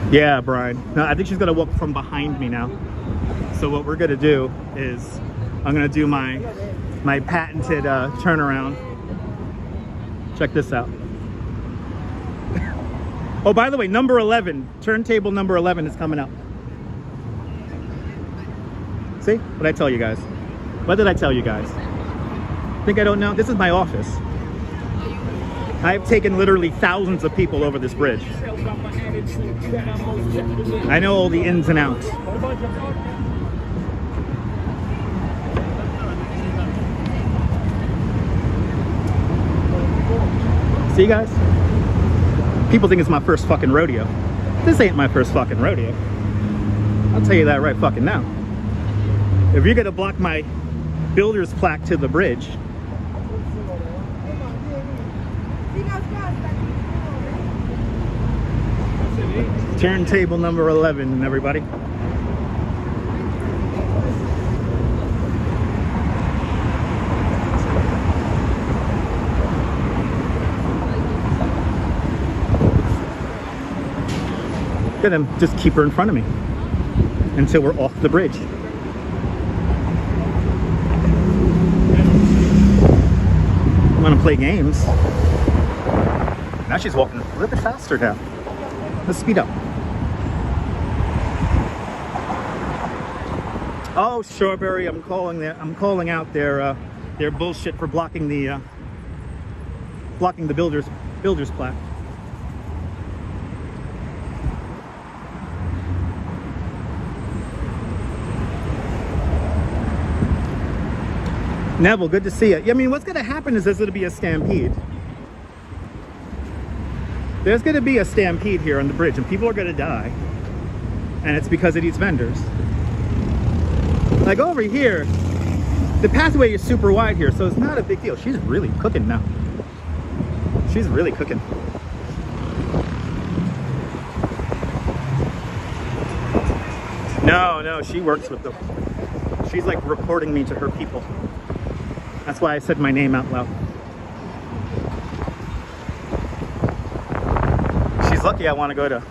Yeah, Brian. No, I think she's gonna walk from behind me now. So what we're gonna do is I'm gonna do my patented turnaround. Check this out. Oh, by the way, number 11, turntable number 11 is coming up. See? What did I tell you guys? What did I tell you guys? Think I don't know? This is my office. I've taken literally thousands of people over this bridge. I know all the ins and outs. See, guys? People think it's my first fucking rodeo. This ain't my first fucking rodeo. I'll tell you that right fucking now. If you're gonna block my builder's plaque to the bridge, Turntable number 11, everybody. Look at him, just keep her in front of me until we're off the bridge. I want to play games. Now she's walking a little bit faster now. Let's speed up. Oh, Strawberry, I'm calling out their bullshit for blocking the builder's plaque. Neville, good to see you. I mean, what's going to happen is there's going to be a stampede. There's going to be a stampede here on the bridge, and people are going to die. And it's because of these vendors. Like over here, the pathway is super wide here, so it's not a big deal. She's really cooking now. She's really cooking. No, she works with them. She's like reporting me to her people. That's why I said my name out loud. She's lucky I want to go to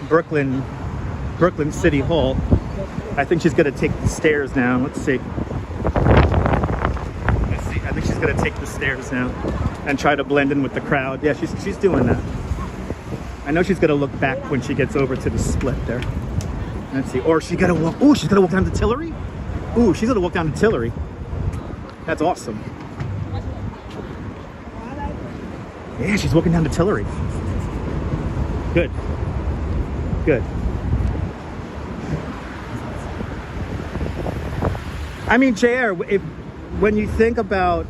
Brooklyn City Hall. I think she's going to take the stairs now. Let's see. I think she's going to take the stairs now and try to blend in with the crowd. Yeah, she's doing that. I know she's going to look back when she gets over to the split there. Let's see. Or she's going to walk. Oh, she's going to walk down to Tillery? Ooh, she's going to walk down to Tillery. That's awesome. Yeah, she's walking down to Tillery. Good. Good. I mean, JR, when you think about,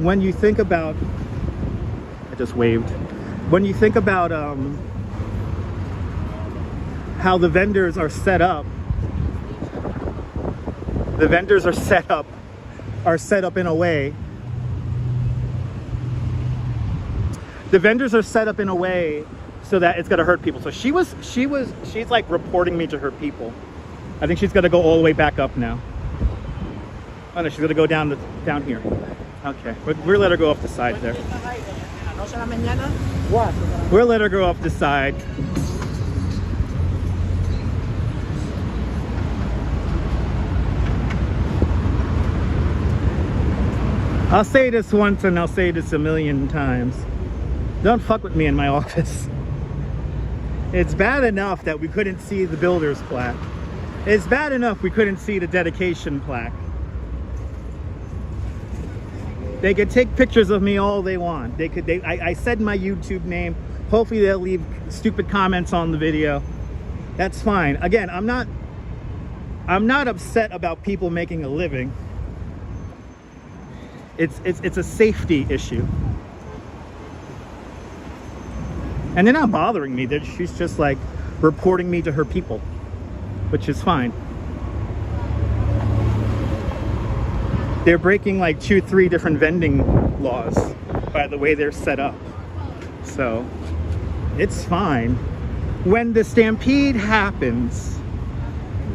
I just waved. When you think about how the vendors are set up, the vendors are set up in a way. The vendors are set up in a way so that it's gonna hurt people. So she's like reporting me to her people. I think she's gonna go all the way back up now. Oh no, she's gonna go down here. Okay, we'll let her go off the side there. We'll let her go off the side. I'll say this once and I'll say this a million times. Don't fuck with me in my office. It's bad enough that we couldn't see the builder's plaque. It's bad enough we couldn't see the dedication plaque. They could take pictures of me all they want. I said my YouTube name. Hopefully they'll leave stupid comments on the video. That's fine. Again, I'm not upset about people making a living. It's a safety issue. And they're not bothering me. She's just like reporting me to her people, which is fine. They're breaking like 2-3 different vending laws by the way they're set up. So it's fine. When the stampede happens,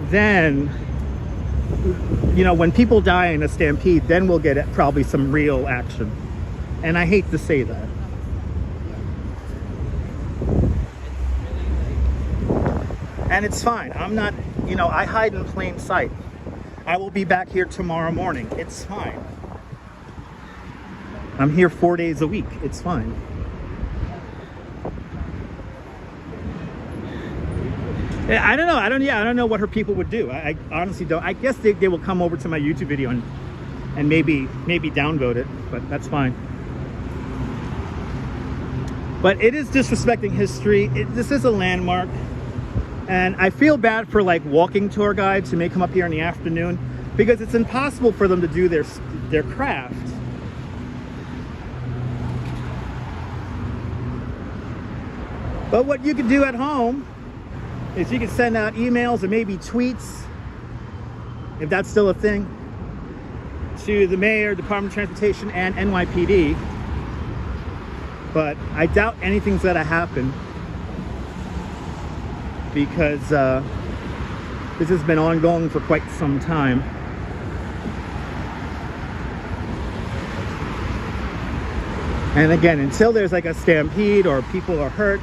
then, you know, when people die in a stampede, then we'll get probably some real action. And I hate to say that. And it's fine. I'm not, you know, I hide in plain sight. I will be back here tomorrow morning. It's fine. I'm here 4 days a week. It's fine. I don't know. I don't know what her people would do. I honestly don't. I guess they will come over to my YouTube video and maybe downvote it, but that's fine. But it is disrespecting history. This is a landmark. And I feel bad for like walking tour guides who may come up here in the afternoon, because it's impossible for them to do their craft. But what you can do at home is you can send out emails or maybe tweets, if that's still a thing, to the mayor, Department of Transportation, and NYPD. But I doubt anything's gonna happen. because this has been ongoing for quite some time. And again, until there's like a stampede or people are hurt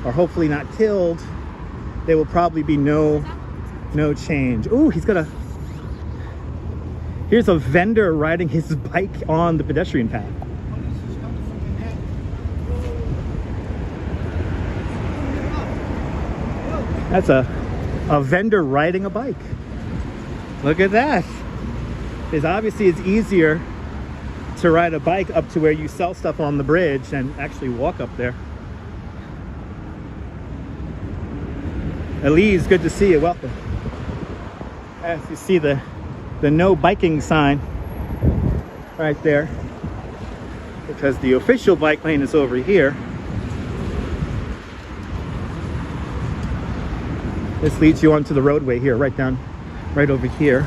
or hopefully not killed, there will probably be no change. Ooh, here's a vendor riding his bike on the pedestrian path. That's a vendor riding a bike. Look at that. Because obviously it's easier to ride a bike up to where you sell stuff on the bridge and actually walk up there. Elise, good to see you. Welcome. As you see the no biking sign right there, because the official bike lane is over here. This leads you onto the roadway here, right over here.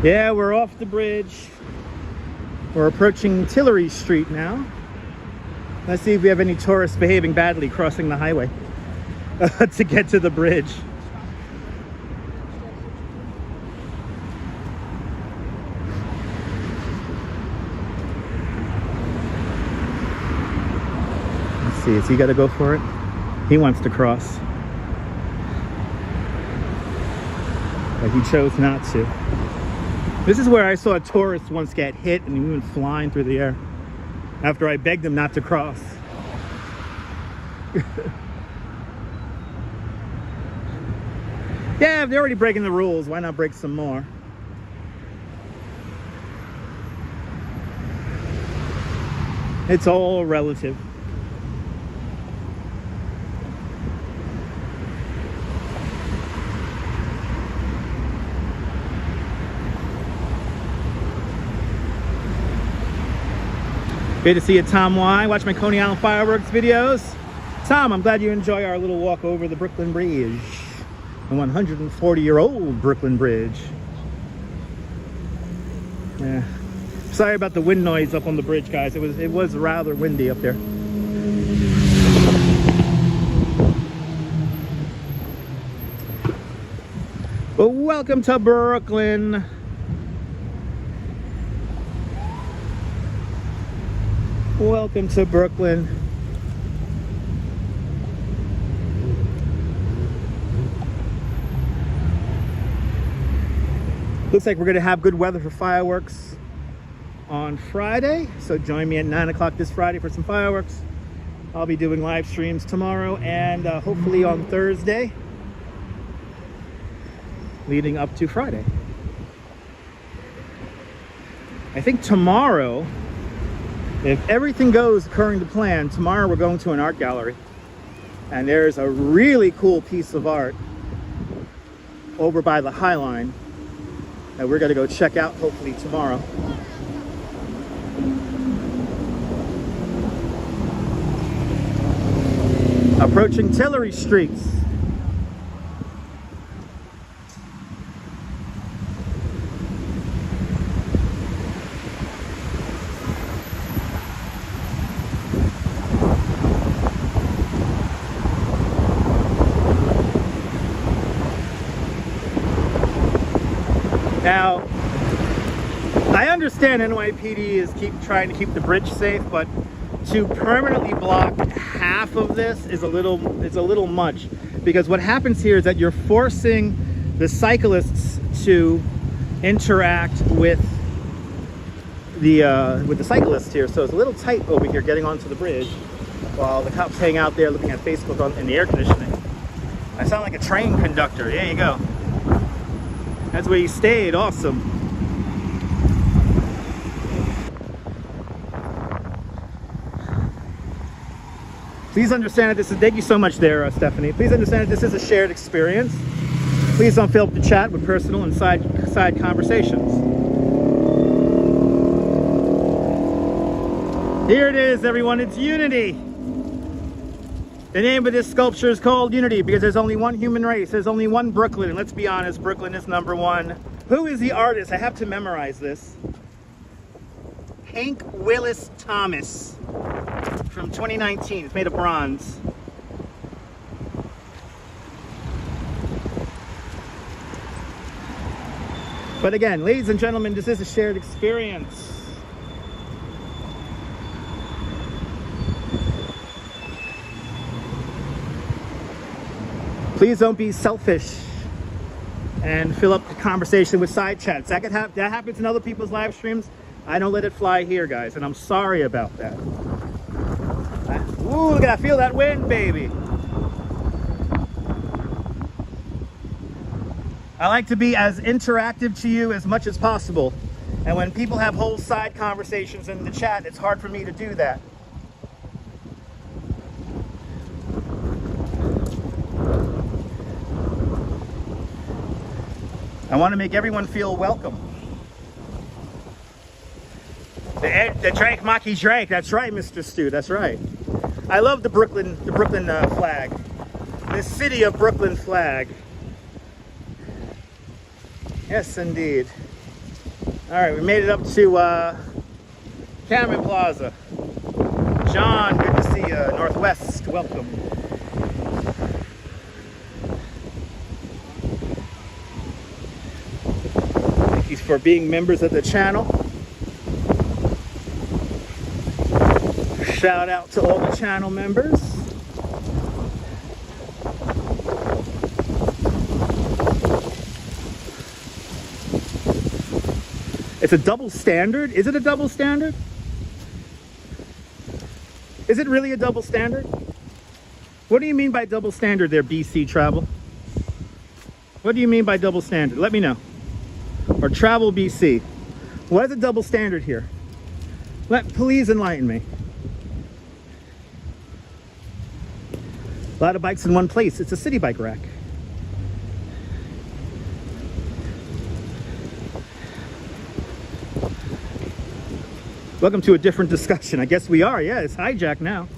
Yeah, we're off the bridge. We're approaching Tillery Street now. Let's see if we have any tourists behaving badly crossing the highway to get to the bridge. Let's see, has he got to go for it? He wants to cross. But he chose not to. This is where I saw a tourist once get hit and he went flying through the air after I begged him not to cross. Yeah, if they're already breaking the rules, why not break some more? It's all relative. Good to see you, Tom Y. Watch my Coney Island fireworks videos. Tom, I'm glad you enjoy our little walk over the Brooklyn Bridge. The 140-year-old Brooklyn Bridge. Yeah. Sorry about the wind noise up on the bridge, guys. It was rather windy up there. But welcome to Brooklyn. Welcome to Brooklyn. Looks like we're going to have good weather for fireworks on Friday. So join me at 9 o'clock this Friday for some fireworks. I'll be doing live streams tomorrow and hopefully on Thursday, leading up to Friday. I think tomorrow, if everything goes according to plan, tomorrow we're going to an art gallery. And there's a really cool piece of art over by the High Line that we're going to go check out hopefully tomorrow. Approaching Tillery Streets. Now, I understand NYPD is trying to keep the bridge safe, but to permanently block half of this is a little much, because what happens here is that you're forcing the cyclists to interact with the cyclists here. So it's a little tight over here getting onto the bridge while the cops hang out there looking at Facebook in the air conditioning. I sound like a train conductor. There you go. That's where you stayed. Awesome. Please understand that this is, thank you so much there, Stephanie. Please understand that this is a shared experience. Please don't feel to chat with personal and side conversations. Here it is, everyone. It's Unity. The name of this sculpture is called Unity because there's only one human race. There's only one Brooklyn. And let's be honest, Brooklyn is #1. Who is the artist? I have to memorize this. Hank Willis Thomas from 2019. It's made of bronze. But again, ladies and gentlemen, this is a shared experience. Please don't be selfish and fill up the conversation with side chats. That happens in other people's live streams. I don't let it fly here, guys, and I'm sorry about that. Ooh, look at that. Feel that wind, baby. I like to be as interactive to you as much as possible. And when people have whole side conversations in the chat, it's hard for me to do that. I want to make everyone feel welcome. The Drake Maki Drake. That's right, Mr. Stu. That's right. I love the Brooklyn flag. The city of Brooklyn flag. Yes, indeed. All right, we made it up to Cameron Plaza. John, good to see you. Northwest, welcome. Thank you for being members of the channel. Shout out to all the channel members. It's a double standard? Is it a double standard? Is it really a double standard? What do you mean by double standard there, BC Travel? What do you mean by double standard? Let me know. Or Travel BC. What is a double standard here? Please enlighten me. A lot of bikes in one place. It's a city bike rack. Welcome to a different discussion. I guess we are. Yeah, it's hijacked now.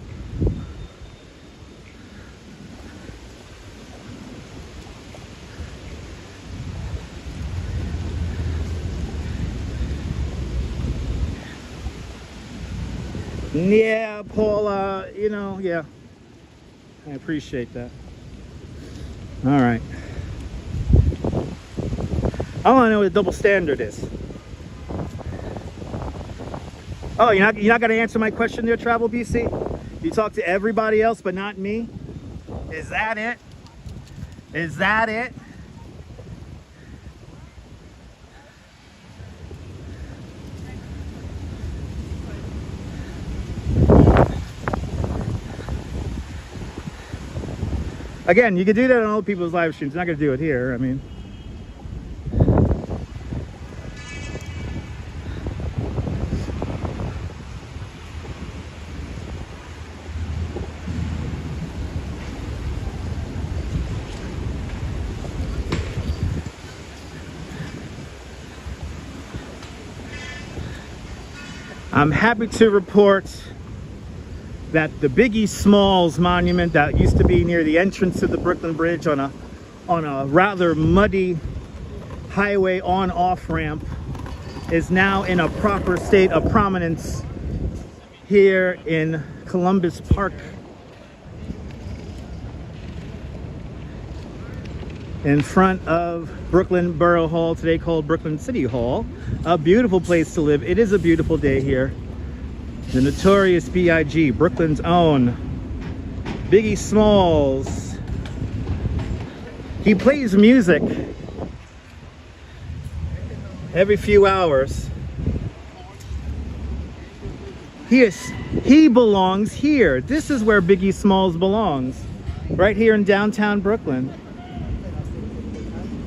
Yeah, Paula, you know, yeah. I appreciate that. All right. I want to know what a double standard is. Oh, you're not going to answer my question there, Travel BC? You talk to everybody else but not me? Is that it? Is that it? Again, you can do that on other people's live streams. You're not going to do it here. I mean, I'm happy to report that the Biggie Smalls monument that used to be near the entrance to the Brooklyn Bridge on a rather muddy highway on-off ramp is now in a proper state of prominence here in Columbus Park. In front of Brooklyn Borough Hall, today called Brooklyn City Hall. A beautiful place to live. It is a beautiful day here. The Notorious B.I.G., Brooklyn's own Biggie Smalls. He plays music every few hours. He belongs here. This is where Biggie Smalls belongs. Right here in downtown Brooklyn.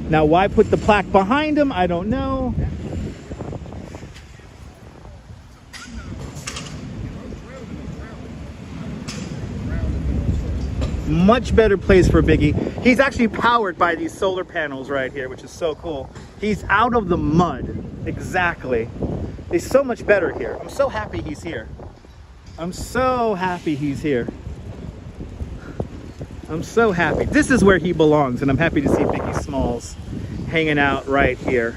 Now, why put the plaque behind him? I don't know. Much better place for Biggie. He's actually powered by these solar panels right here, which is so cool. He's out of the mud. Exactly. He's so much better here. I'm so happy he's here. I'm so happy he's here. I'm so happy. This is where he belongs, and I'm happy to see Biggie Smalls hanging out right here.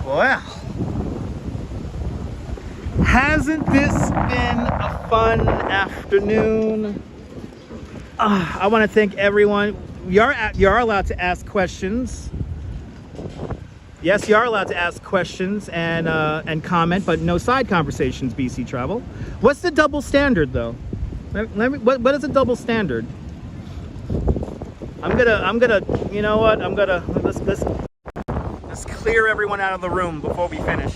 Wow. Hasn't this been a fun afternoon? I want to thank everyone. You're allowed to ask questions. Yes, you are allowed to ask questions and comment, but no side conversations. BC Travel. What's the double standard, though? What is a double standard? I'm gonna. You know what? Let's clear everyone out of the room before we finish.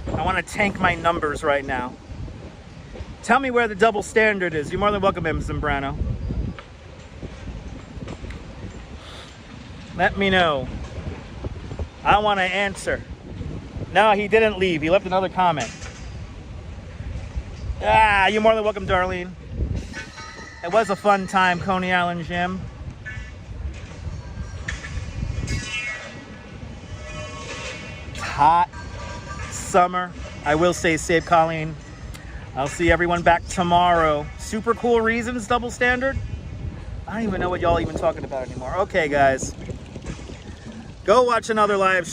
I want to tank my numbers right now. Tell me where the double standard is. You're more than welcome, M. Zambrano. Let me know. I want to answer. No, he didn't leave. He left another comment. You're more than welcome, Darlene. It was a fun time, Coney Island Gym. It's hot. Summer. I will say save Colleen. I'll see everyone back tomorrow. Super cool reasons, double standard. I don't even know what y'all even talking about anymore. Okay, guys. Go watch another live stream.